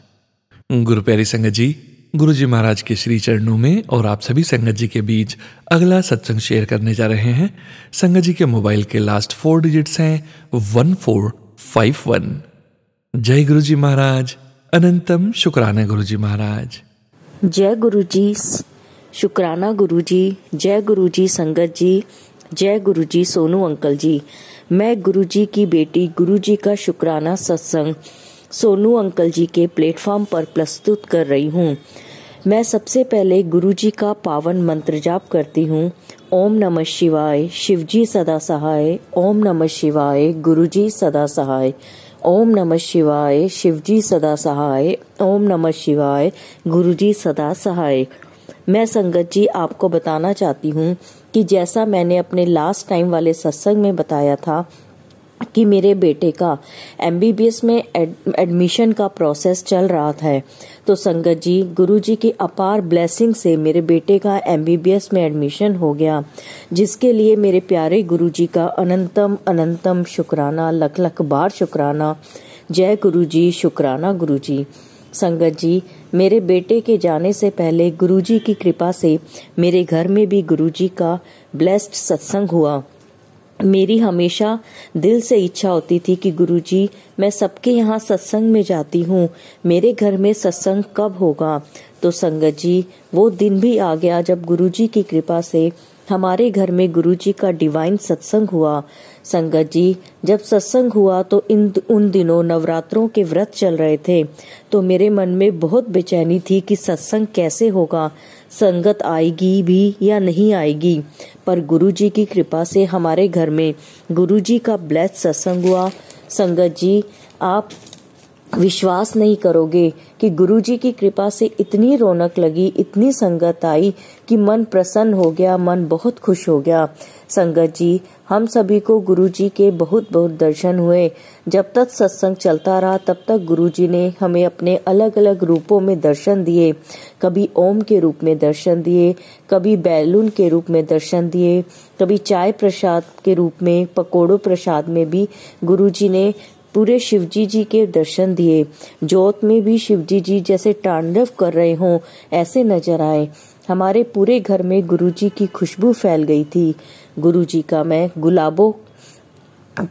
Speaker 1: गुरु प्यारी संगत जी, गुरु जी महाराज के श्री चरणों में और आप सभी संगत जी के बीच अगला सत्संग शेयर करने जा रहे हैं। संगत जी के मोबाइल के लास्ट 4 डिजिट्स हैं 1451। जय गुरु जी महाराज, अनंतम शुक्राना गुरु जी महाराज।
Speaker 6: जय गुरु जी, शुक्राना गुरु जी। जय गुरु जी संगत जी। जय गुरु जी सोनू अंकल जी। मैं गुरु जी की बेटी गुरु जी का शुक्राना सत्संग सोनू अंकल जी के प्लेटफॉर्म पर प्रस्तुत कर रही हूँ। मैं सबसे पहले गुरु जी का पावन मंत्र जाप करती हूँ। ओम नमः शिवाय, शिव जी सदा सहाय। ओम नमः शिवाय, गुरु जी सदा सहाय। ओम नमः शिवाय, शिव जी सदा सहाय। ओम नमः शिवाय, गुरु जी सदा सहाय। मैं संगत जी आपको बताना चाहती हूँ कि जैसा मैंने अपने लास्ट टाइम वाले सत्संग में बताया था कि मेरे बेटे का MBBS में एडमिशन का प्रोसेस चल रहा था, तो संगत जी गुरुजी की अपार ब्लेसिंग से मेरे बेटे का MBBS में एडमिशन हो गया, जिसके लिए मेरे प्यारे गुरुजी का अनंतम अनंतम शुक्राना, लख लख बार शुक्राना। जय गुरुजी, शुक्राना गुरुजी। संगत जी, मेरे बेटे के जाने से पहले गुरुजी की कृपा से मेरे घर में भी गुरुजी का ब्लेस्ड सत्संग हुआ। मेरी हमेशा दिल से इच्छा होती थी कि गुरुजी, मैं सबके यहाँ सत्संग में जाती हूँ, मेरे घर में सत्संग कब होगा। तो संगत जी, वो दिन भी आ गया जब गुरुजी की कृपा से हमारे घर में गुरुजी का डिवाइन सत्संग हुआ। संगत जी, जब सत्संग हुआ तो उन दिनों नवरात्रों के व्रत चल रहे थे, तो मेरे मन में बहुत बेचैनी थी कि सत्संग कैसे होगा, संगत आएगी भी या नहीं आएगी। पर गुरुजी की कृपा से हमारे घर में गुरुजी का ब्लेस्ड सत्संग हुआ। संगत जी, आप विश्वास नहीं करोगे कि गुरुजी की कृपा से इतनी रौनक लगी, इतनी संगत आई कि मन प्रसन्न हो गया, मन बहुत खुश हो गया। संगत जी, हम सभी को गुरुजी के बहुत बहुत दर्शन हुए। जब तक सत्संग चलता रहा तब तक गुरुजी ने हमें अपने अलग अलग रूपों में दर्शन दिए। कभी ओम के रूप में दर्शन दिए, कभी बैलून के रूप में दर्शन दिए, कभी चाय प्रसाद के रूप में, पकोड़ों प्रसाद में भी गुरुजी ने पूरे शिवजी जी के दर्शन दिए। जोत में भी शिवजी जी जैसे तांडव कर रहे हों ऐसे नजर आए। हमारे पूरे घर में गुरुजी की खुशबू फैल गई थी। गुरुजी का मैं गुलाबों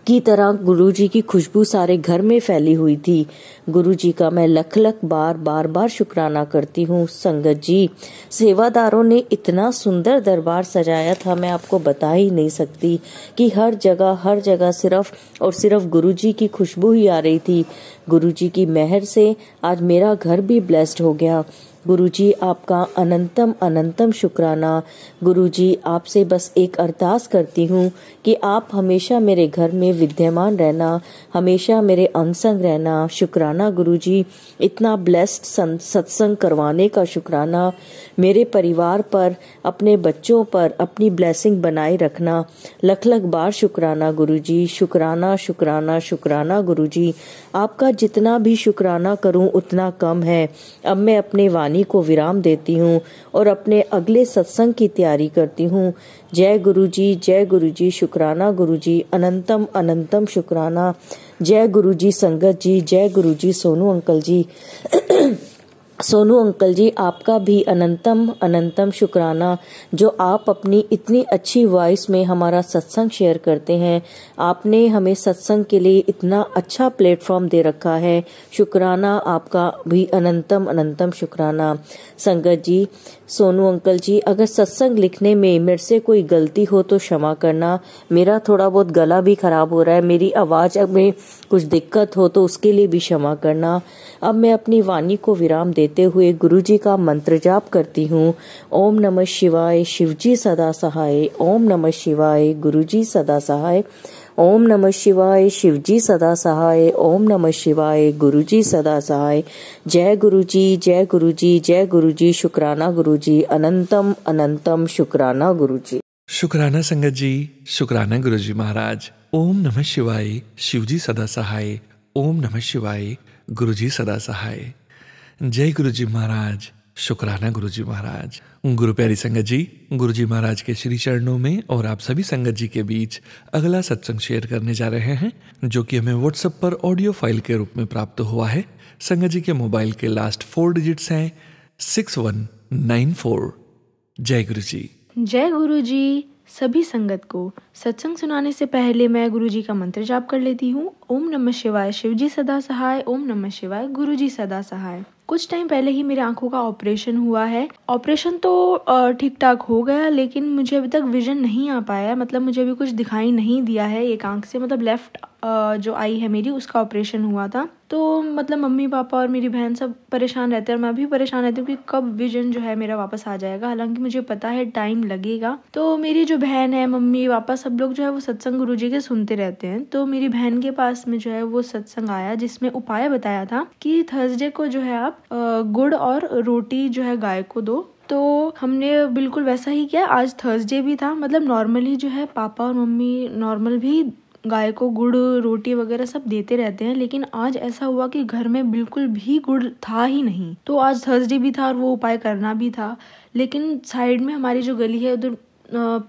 Speaker 6: की तरह गुरुजी की खुशबू सारे घर में फैली हुई थी। गुरुजी का मैं लख लख बार शुक्राना करती हूँ। संगत जी, सेवादारों ने इतना सुंदर दरबार सजाया था, मैं आपको बता ही नहीं सकती कि हर जगह सिर्फ और सिर्फ गुरुजी की खुशबू ही आ रही थी। गुरुजी की मेहर से आज मेरा घर भी ब्लेस्ड हो गया। गुरुजी, आपका अनंतम अनंतम शुक्राना। गुरुजी, आपसे बस एक अरदास करती हूँ कि आप हमेशा मेरे घर में विद्यमान रहना, हमेशा मेरे अंग संग रहना। शुक्राना गुरुजी, इतना ब्लेस्ड सत्संग करवाने का शुक्राना। मेरे परिवार पर, अपने बच्चों पर अपनी ब्लेसिंग बनाए रखना। लख लख बार शुक्राना गुरुजी। शुक्राना शुक्राना शुक्राना गुरुजी। आपका जितना भी शुक्राना करूं उतना कम है। अब मैं अपने वाणी को विराम देती हूँ और अपने अगले सत्संग की तैयारी करती हूँ। जय गुरुजी, जय गुरुजी। शुक्राना गुरुजी, अनंतम अनंतम शुक्राना। जय गुरुजी संगत जी, जय गुरुजी सोनू अंकल जी। सोनू अंकल जी, आपका भी अनंतम अनंतम शुक्राना, जो आप अपनी इतनी अच्छी वॉइस में हमारा सत्संग शेयर करते हैं। आपने हमें सत्संग के लिए इतना अच्छा प्लेटफॉर्म दे रखा है। शुक्राना, आपका भी अनंतम अनंतम शुक्राना। संगत जी, सोनू अंकल जी, अगर सत्संग लिखने में मेरे से कोई गलती हो तो क्षमा करना। मेरा थोड़ा बहुत गला भी खराब हो रहा है, मेरी आवाज में कुछ दिक्कत हो तो उसके लिए भी क्षमा करना। अब मैं अपनी वाणी को विराम देते हुए गुरुजी का मंत्र जाप करती हूँ। ओम नमः शिवाय, शिवजी सदा सहाय। ओम नमः शिवाय, गुरुजी सदा सहाय। ओम नमः शिवाय, शिवजी सदा सहाय। ओम नमः शिवाय, गुरुजी सदा सहाय। जय गुरुजी, जय गुरुजी, जय गुरुजी। शुक्राना गुरुजी, अनंतम अनंतम शुक्राना गुरुजी।
Speaker 1: शुक्राना संगत जी, शुक्राना गुरुजी महाराज। ओम नमः शिवाय, शिवजी सदा सहाय। ओम नमः शिवाय, गुरुजी सदा सहाय। जय गुरुजी महाराज। शुक्राना गुरुजी महाराज। गुरु प्यारी संगत जी, गुरुजी महाराज के श्री चरणों में और आप सभी संगत जी के बीच अगला सत्संग शेयर करने जा रहे हैं, जो कि हमें व्हाट्सएप पर ऑडियो फाइल के रूप में प्राप्त हुआ है। संगत जी के मोबाइल के लास्ट 4 डिजिट्स हैं 6194। जय गुरुजी।
Speaker 4: जय गुरुजी। सभी संगत को सत्संग सुनाने से पहले मैं गुरुजी का मंत्र जाप कर लेती हूँ। ओम नमः शिवाय, शिवजी सदा सहाय। ओम नमः शिवाय, गुरुजी सदा सहाय। कुछ टाइम पहले ही मेरे आंखों का ऑपरेशन हुआ है। ऑपरेशन तो ठीक ठाक हो गया, लेकिन मुझे अभी तक विजन नहीं आ पाया, मतलब मुझे अभी कुछ दिखाई नहीं दिया है एक आंख से। मतलब लेफ्ट जो आई है मेरी, उसका ऑपरेशन हुआ था। तो मतलब मम्मी पापा और मेरी बहन सब परेशान रहते हैं और मैं भी परेशान रहती हूँ कि कब विजन जो है मेरा वापस आ जाएगा। हालांकि मुझे पता है टाइम लगेगा। तो मेरी जो बहन है, मम्मी पापा सब लोग जो है वो सत्संग गुरुजी के सुनते रहते हैं। तो मेरी बहन के पास में जो है वो सत्संग आया, जिसमें उपाय बताया था कि थर्सडे को जो है आप गुड़ और रोटी जो है गाय को दो। तो हमने बिल्कुल वैसा ही किया। आज थर्सडे भी था, मतलब नॉर्मली जो है पापा और मम्मी नॉर्मल भी गाय को गुड़ रोटी वगैरह सब देते रहते हैं, लेकिन आज ऐसा हुआ कि घर में बिल्कुल भी गुड़ था ही नहीं। तो आज थर्सडे भी था और वो उपाय करना भी था, लेकिन साइड में हमारी जो गली है उधर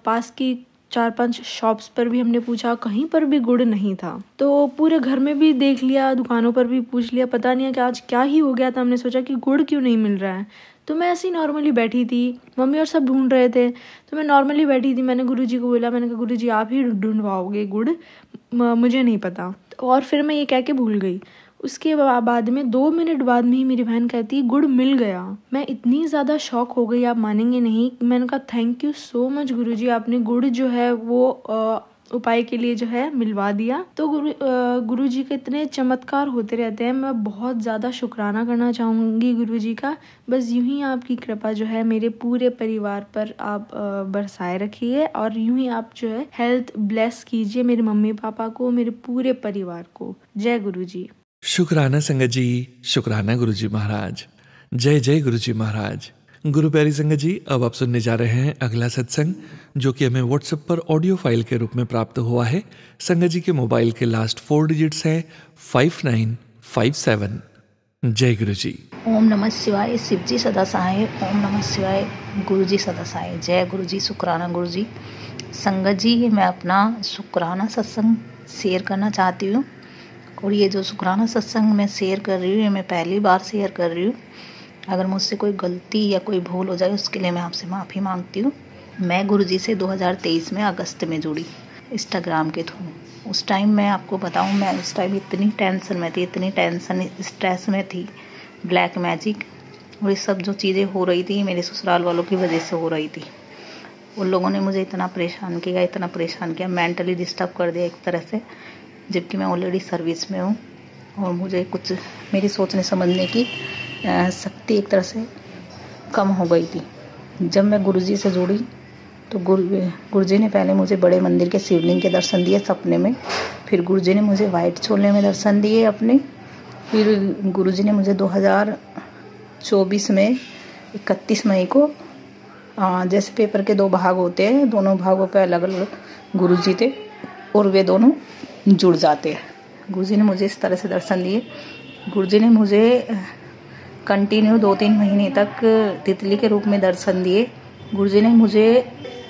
Speaker 4: पास की 4-5 शॉप्स पर भी हमने पूछा, कहीं पर भी गुड़ नहीं था। तो पूरे घर में भी देख लिया, दुकानों पर भी पूछ लिया, पता नहीं है कि आज क्या ही हो गया था। हमने सोचा कि गुड़ क्यों नहीं मिल रहा है।
Speaker 7: तो मैं ऐसे ही नॉर्मली बैठी थी, मम्मी और सब ढूंढ रहे थे, तो मैं नॉर्मली बैठी थी। मैंने गुरुजी को बोला, मैंने कहा गुरुजी आप ही ढूंढवाओगे गुड़, मुझे नहीं पता। और फिर मैं ये कह के भूल गई। उसके बाद में 2 मिनट बाद में ही मेरी बहन कहती गुड़ मिल गया। मैं इतनी ज़्यादा शॉक हो गई, आप मानेंगे नहीं। मैंने कहा थैंक यू सो मच गुरुजी, आपने गुड़ जो है वो उपाय के लिए जो है मिलवा दिया। तो गुरुजी के इतने चमत्कार होते रहते हैं। मैं बहुत ज़्यादा शुक्राना करना चाहूँगी गुरुजी का। बस यूं ही आपकी कृपा जो है मेरे पूरे परिवार पर आप बरसाए रखिए, और यूं ही आप जो है हेल्थ ब्लेस कीजिए मेरे मम्मी पापा को, मेरे पूरे परिवार को। जय गुरुजी।
Speaker 1: शुक्राना संगत जी, शुक्राना गुरुजी महाराज। जय जय गुरुजी महाराज। गुरु प्यारी संगत जी, अब आप सुनने जा रहे हैं अगला सत्संग, जो कि हमें व्हाट्सएप पर ऑडियो फाइल के रूप में प्राप्त हुआ है। संगत जी के मोबाइल के लास्ट 4 डिजिट्स हैं 5957। जय गुरुजी।
Speaker 8: ओम नमः शिवाय, शिवजी सदा सहाय। ओम नमः शिवाय, गुरुजी सदा सहाय। जय गुरुजी, शुक्राना गुरुजी। संगत जी, मैं अपना शुक्राना सत्संग शेयर करना चाहती हूँ। और ये जो शुक्राना सत्संग मैं शेयर कर रही हूँ, ये मैं पहली बार शेयर कर रही हूँ। अगर मुझसे कोई गलती या कोई भूल हो जाए उसके लिए मैं आपसे माफ़ी मांगती हूँ। मैं गुरुजी से 2023 में अगस्त में जुड़ी इंस्टाग्राम के थ्रू। उस टाइम मैं आपको बताऊँ, मैं उस टाइम इतनी टेंशन में थी, इतनी टेंशन स्ट्रेस में थी। ब्लैक मैजिक और ये सब जो चीज़ें हो रही थी मेरे ससुराल वालों की वजह से हो रही थी। उन लोगों ने मुझे इतना परेशान किया, मेंटली डिस्टर्ब कर दिया एक तरह से, जबकि मैं ऑलरेडी सर्विस में हूँ। और मुझे कुछ मेरी सोचने समझने की शक्ति एक तरह से कम हो गई थी। जब मैं गुरुजी से जुड़ी तो गुरुजी ने पहले मुझे बड़े मंदिर के शिवलिंग के दर्शन दिए सपने में। फिर गुरुजी ने मुझे वाइट छोले में दर्शन दिए अपने। फिर गुरुजी ने मुझे 2024 में 31 मई को जैसे पेपर के 2 भाग होते हैं, दोनों भागों पे अलग अलग गुरुजी थे और वे दोनों जुड़ जाते हैं। गुरुजी ने मुझे इस तरह से दर्शन दिए। गुरुजी ने मुझे कंटिन्यू 2-3 महीने तक तितली के रूप में दर्शन दिए। गुरुजी ने मुझे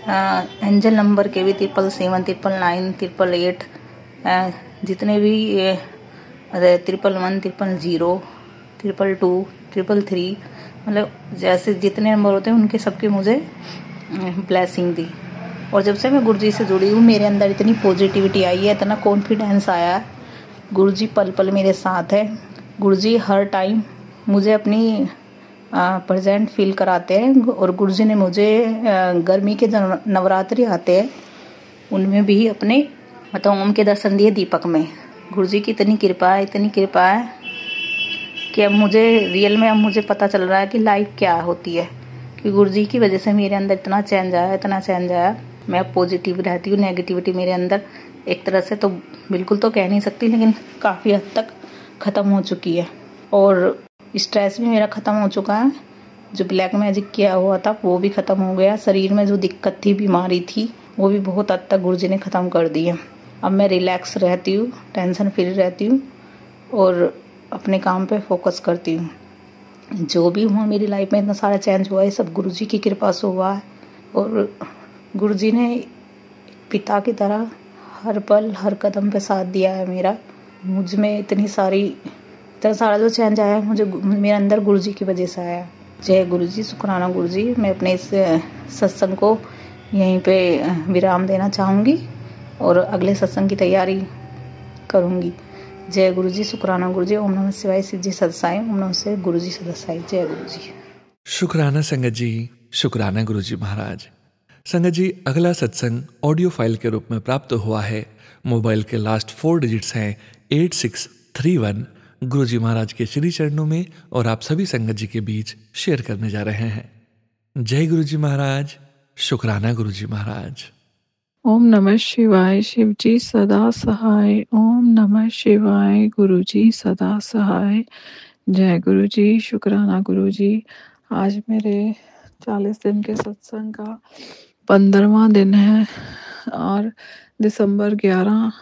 Speaker 8: एंजल नंबर के भी 777, 999, 888, जितने भी 111, 000, 222, 333, मतलब जैसे जितने नंबर होते हैं उनके सबके मुझे ब्लेसिंग दी। और जब से मैं गुरुजी से जुड़ी हूँ मेरे अंदर इतनी पॉजिटिविटी आई है, इतना कॉन्फिडेंस आया है। गुरुजी पल पल मेरे साथ है। गुरुजी हर टाइम मुझे अपनी प्रेजेंट फील कराते हैं। और गुरुजी ने मुझे गर्मी के नवरात्रि आते हैं उनमें भी अपने ओम के दर्शन दिए दीपक में। गुरुजी की इतनी कृपा है कि अब मुझे रियल में मुझे पता चल रहा है कि लाइफ क्या होती है। कि गुरुजी की वजह से मेरे अंदर इतना चेंज आया। मैं अब पॉजिटिव रहती हूँ। नेगेटिविटी मेरे अंदर एक तरह से तो बिल्कुल तो कह नहीं सकती, लेकिन काफ़ी हद तक ख़त्म हो चुकी है। और स्ट्रेस भी मेरा ख़त्म हो चुका है। जो ब्लैक मैजिक किया हुआ था वो भी ख़त्म हो गया। शरीर में जो दिक्कत थी, बीमारी थी, वो भी बहुत हद तक गुरुजी ने ख़त्म कर दी है। अब मैं रिलैक्स रहती हूँ, टेंशन फ्री रहती हूँ और अपने काम पे फोकस करती हूँ। जो भी हुआ मेरी लाइफ में, इतना सारा चेंज हुआ है, सब गुरुजी की कृपा से हुआ है। और गुरुजी ने पिता की तरह हर पल हर कदम पे साथ दिया है मेरा। मुझ में इतना सारा जो चेंज आया है मुझे मेरे अंदर गुरुजी की वजह से आया। जय गुरुजी, शुक्राना गुरुजी। मैं अपने इस सत्संग को यहीं पे विराम देना चाहूँगी और अगले सत्संग की तैयारी करूँगी। जय गुरुजी, शुक्राना गुरुजी। ओम नमः शिवाय, शिव जी सदसाई। ओम नमः शिवाय, गुरुजी सदसाई। जय गुरुजी।
Speaker 1: शुक्राना संगत जी, शुक्राना गुरुजी महाराज। संगत जी, अगला सत्संग ऑडियो फाइल के रूप में प्राप्त हुआ है। मोबाइल के लास्ट 4 डिजिट्स हैं 8631। गुरुजी महाराज के श्री चरणों में और आप सभी संगत जी के बीच शेयर करने जा रहे हैं। जय गुरुजी महाराज, शुक्राना गुरुजी महाराज।
Speaker 9: ओम नमः शिवाय, शिवजी सदा सहाय। ओम नमः शिवाय, गुरुजी सदा सहाय। जय गुरुजी, शुक्राना गुरुजी। आज मेरे 40 दिन के सत्संग का 15वां दिन है और दिसंबर 11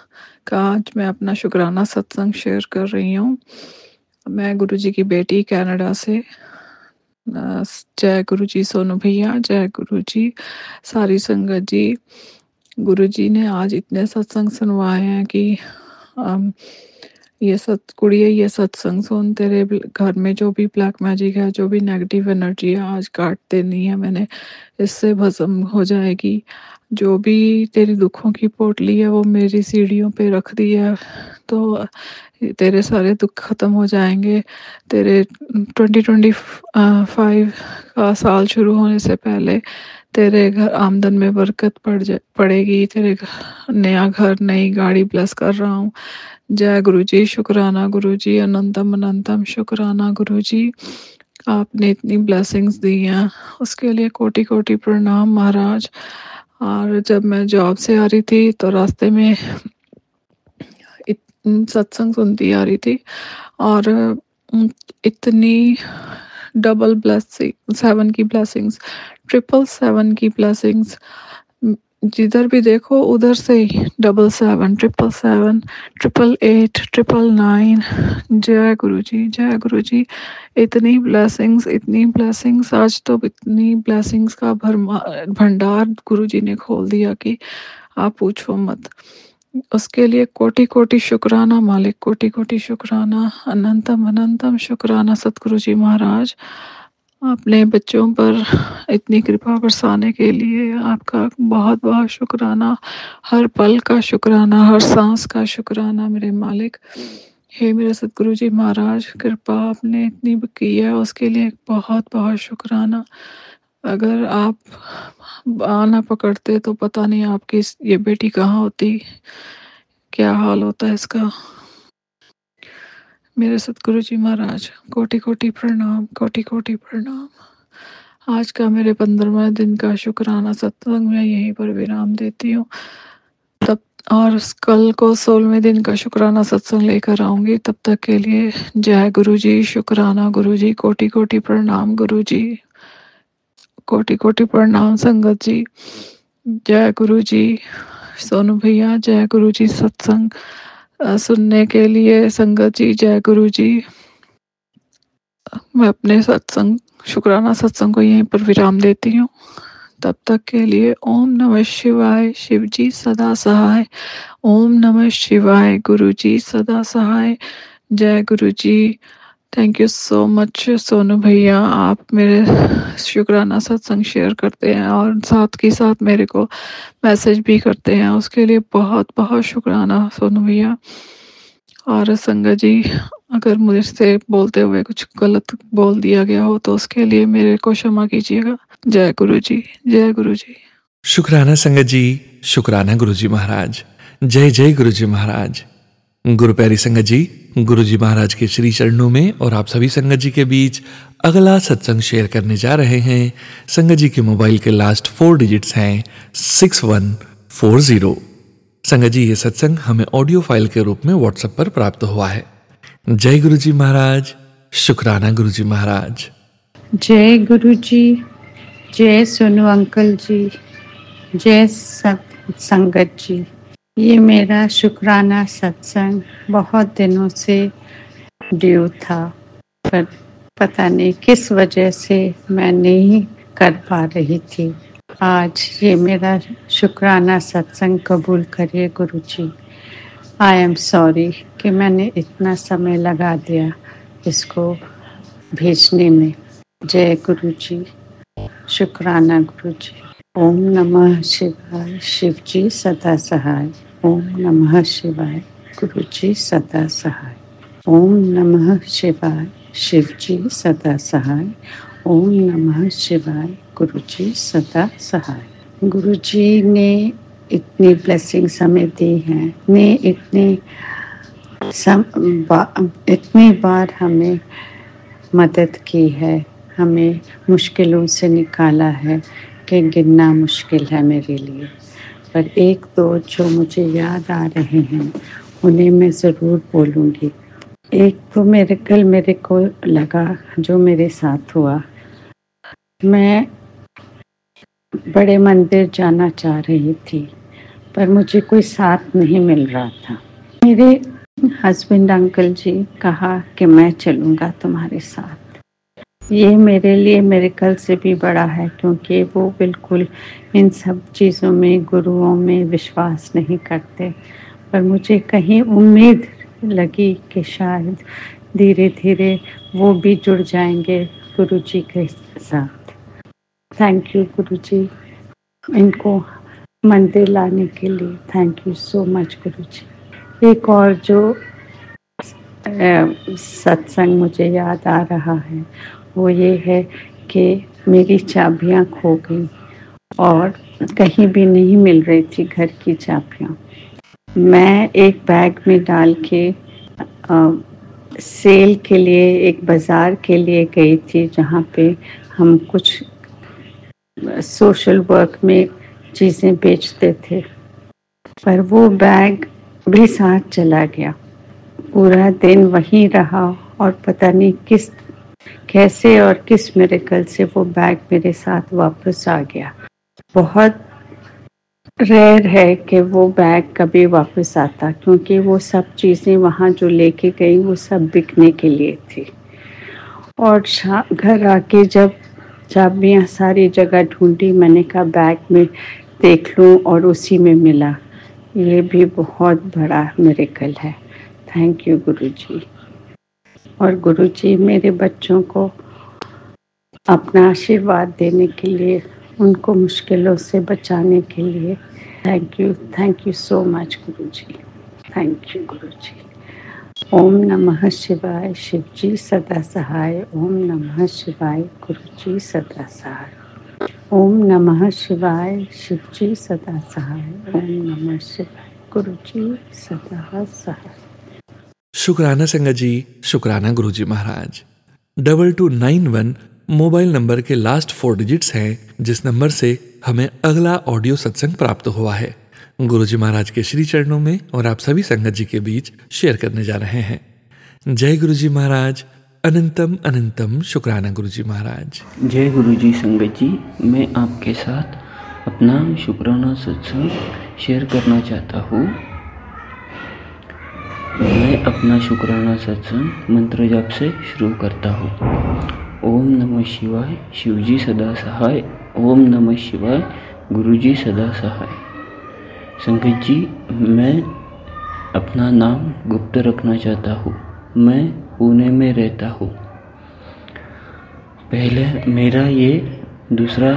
Speaker 9: का आज मैं अपना शुक्राना सत्संग शेयर कर रही हूँ। मैं गुरुजी की बेटी कनाडा से। जय गुरुजी सोनू भैया, जय गुरुजी सारी संगत जी। गुरुजी ने आज इतने सत्संग सुनवाए हैं कि ये कुड़िए ये सत्संग सुन, तेरे घर में जो भी ब्लैक मैजिक है, जो भी नेगेटिव एनर्जी है, आज काट देनी है मैंने, इससे भस्म हो जाएगी। जो भी तेरी दुखों की पोटली है वो मेरी सीढ़ियों पे रख दी है, तो तेरे सारे दुख खत्म हो जाएंगे। तेरे 2025 का साल शुरू होने से पहले तेरे घर आमदन में बरकत पड़ेगी। तेरे नया घर, नई गाड़ी ब्लेस कर रहा हूँ। जय गुरु जी, शुक्राना गुरु जी, अनंतम अनंतम शुक्राना गुरु जी, आपने इतनी ब्लेसिंग्स दी हैं उसके लिए कोटि कोटि प्रणाम महाराज। और जब मैं जॉब से आ रही थी तो रास्ते में सत्संग सुनती आ रही थी और इतनी डबल ब्लेसिंग, 7 की ब्लेसिंग्स, 777 की ब्लेसिंग्स, जिधर भी देखो उधर से ही 777, 777, 888, 999। जय गुरु जी, जय गुरु जी। इतनी ब्लेसिंग्स, इतनी ब्लेसिंग्स, आज तो इतनी ब्लेसिंग्स का भंडार गुरु जी ने खोल दिया कि आप पूछो मत। उसके लिए कोटि कोटि शुक्राना मालिक, कोटि कोटि शुक्राना, अनंतम अनंतम शुक्राना सतगुरु जी महाराज। अपने बच्चों पर इतनी कृपा बरसाने के लिए आपका बहुत बहुत शुक्राना, हर पल का शुक्राना, हर सांस का शुक्राना मेरे मालिक। हे मेरे सतगुरु जी महाराज, कृपा आपने इतनी की है उसके लिए बहुत बहुत शुक्राना। अगर आप आना पकड़ते तो पता नहीं आपकी ये बेटी कहाँ होती, क्या हाल होता है इसका। मेरे सतगुरु जी महाराज, कोटि कोटि प्रणाम, कोटि कोटि प्रणाम। आज का मेरे 15वें दिन का शुक्राना सत्संग मैं यहीं पर विराम देती हूँ। तब और कल को 16वें दिन का शुक्राना सत्संग लेकर आऊंगी। तब तक के लिए जय गुरु जी, शुक्राना गुरु जी, कोटि कोटि प्रणाम गुरु जी, कोटि कोटि प्रणाम संगत जी। जय गुरु जी सोनू भैया, जय गुरु जी सत्संग सुनने के लिए संगत जी, जय गुरु जी। मैं अपने सत्संग, शुक्राना सत्संग को यहीं पर विराम देती हूँ। तब तक के लिए ओम नमः शिवाय, शिव जी सदा सहाय। ओम नमः शिवाय, गुरु जी सदा सहाय। जय गुरु जी। Thank you so much Sonu भैया, आप मेरे शुक्राना सत्संग शेयर करते हैं और साथ के साथ मेरे को मैसेज भी करते हैं, उसके लिए बहुत बहुत शुक्राना सोनू भैया। और संगत जी, अगर मुझसे बोलते हुए कुछ गलत बोल दिया गया हो तो उसके लिए मेरे को क्षमा कीजिएगा। जय गुरु जी, जय गुरु जी।
Speaker 1: शुक्राना संगत जी, शुक्राना गुरु जी महाराज। जय जय गुरु जी महाराज। गुरु प्यारी संगत जी, गुरु जी महाराज के श्री चरणों में और आप सभी संगत जी के बीच अगला सत्संग शेयर करने जा रहे हैं। संगत जी के मोबाइल के लास्ट 4 डिजिट्स हैं 6140। संगत जी, ये सत्संग हमें ऑडियो फाइल के रूप में व्हाट्सएप पर प्राप्त हुआ है। जय गुरु जी महाराज, शुक्राना गुरु जी महाराज।
Speaker 10: जय गुरु जी, जय सोनू अंकल जी, जय संगत जी। ये मेरा शुक्राना सत्संग बहुत दिनों से ड्यू था, पर पता नहीं किस वजह से मैं नहीं कर पा रही थी। आज ये मेरा शुक्राना सत्संग कबूल करिए गुरु जी। आई एम सॉरी कि मैंने इतना समय लगा दिया इसको भेजने में। जय गुरु जी, शुक्राना गुरु जी। ओम नमः शिवाय, शिव जी सदा सहाय। ओम नमः शिवाय, गुरु जी सदा सहाय। ओम नमः शिवाय, शिव जी सदा सहाय। ओम नमः शिवाय, गुरु जी सदा सहाय। गुरु जी ने इतनी ब्लेसिंग्स हमें दी हैं, ने इतनी बार हमें मदद की है, हमें मुश्किलों से निकाला है कि गिनना मुश्किल है मेरे लिए। पर एक दो जो मुझे याद आ रहे हैं उन्हें मैं ज़रूर बोलूँगी। एक तो मेरे को लगा जो मेरे साथ हुआ। मैं बड़े मंदिर जाना चाह रही थी पर मुझे कोई साथ नहीं मिल रहा था। मेरे हस्बैंड अंकल जी कहा कि मैं चलूँगा तुम्हारे साथ। ये मेरे लिए मिरेकल से भी बड़ा है, क्योंकि वो बिल्कुल इन सब चीज़ों में, गुरुओं में विश्वास नहीं करते। पर मुझे कहीं उम्मीद लगी कि शायद धीरे धीरे वो भी जुड़ जाएंगे गुरु जी के साथ। थैंक यू गुरु जी, इनको मंदिर लाने के लिए थैंक यू सो मच गुरु जी। एक और जो सत्संग मुझे याद आ रहा है वो ये है कि मेरी चाबियां खो गई और कहीं भी नहीं मिल रही थी घर की चाबियां। मैं एक बैग में डाल के सेल के लिए एक बाज़ार के लिए गई थी जहाँ पे हम कुछ सोशल वर्क में चीज़ें बेचते थे, पर वो बैग भी साथ चला गया। पूरा दिन वहीं रहा और पता नहीं कैसे और किस मिरेकल से वो बैग मेरे साथ वापस आ गया। बहुत रेयर है कि वो बैग कभी वापस आता, क्योंकि वो सब चीज़ें वहाँ जो लेके गई वो सब बिकने के लिए थी। और घर आके जब चाबियाँ सारी जगह ढूंढी, मैंने कहा बैग में देख लूँ और उसी में मिला। ये भी बहुत बड़ा मिरेकल है। थैंक यू गुरुजी। और गुरुजी मेरे बच्चों को अपना आशीर्वाद देने के लिए, उनको मुश्किलों से बचाने के लिए थैंक यू सो मच गुरुजी। थैंक यू गुरुजी। ओम नमः शिवाय, शिव जी सदा सहाय। ओम नमः शिवाय, गुरुजी सदा सहाय। ओम नमः शिवाय, शिव जी सदा सहाय। ओम नमः शिवाय, गुरुजी सदा सहाय।
Speaker 1: शुक्राना संगत जी, शुक्राना गुरुजी महाराज। 2291 मोबाइल नंबर के लास्ट 4 डिजिट्स हैं, जिस नंबर से हमें अगला ऑडियो सत्संग प्राप्त हुआ है। गुरुजी महाराज के श्री चरणों में और आप सभी संगत जी के बीच शेयर करने जा रहे हैं। जय गुरुजी महाराज। अनंतम अनंतम शुक्राना गुरुजी महाराज।
Speaker 11: जय गुरुजी संगत जी, मैं आपके साथ अपना शुक्राना सत्संग शेयर करना चाहता हूँ। मैं अपना शुक्राना सत्संग मंत्र जाप से शुरू करता हूँ। ओम नमः शिवाय, शिवजी सदा सहाय। ओम नमः शिवाय, गुरुजी सदा सहाय। संगत जी, मैं अपना नाम गुप्त रखना चाहता हूँ। मैं पुणे में रहता हूँ। पहले मेरा ये दूसरा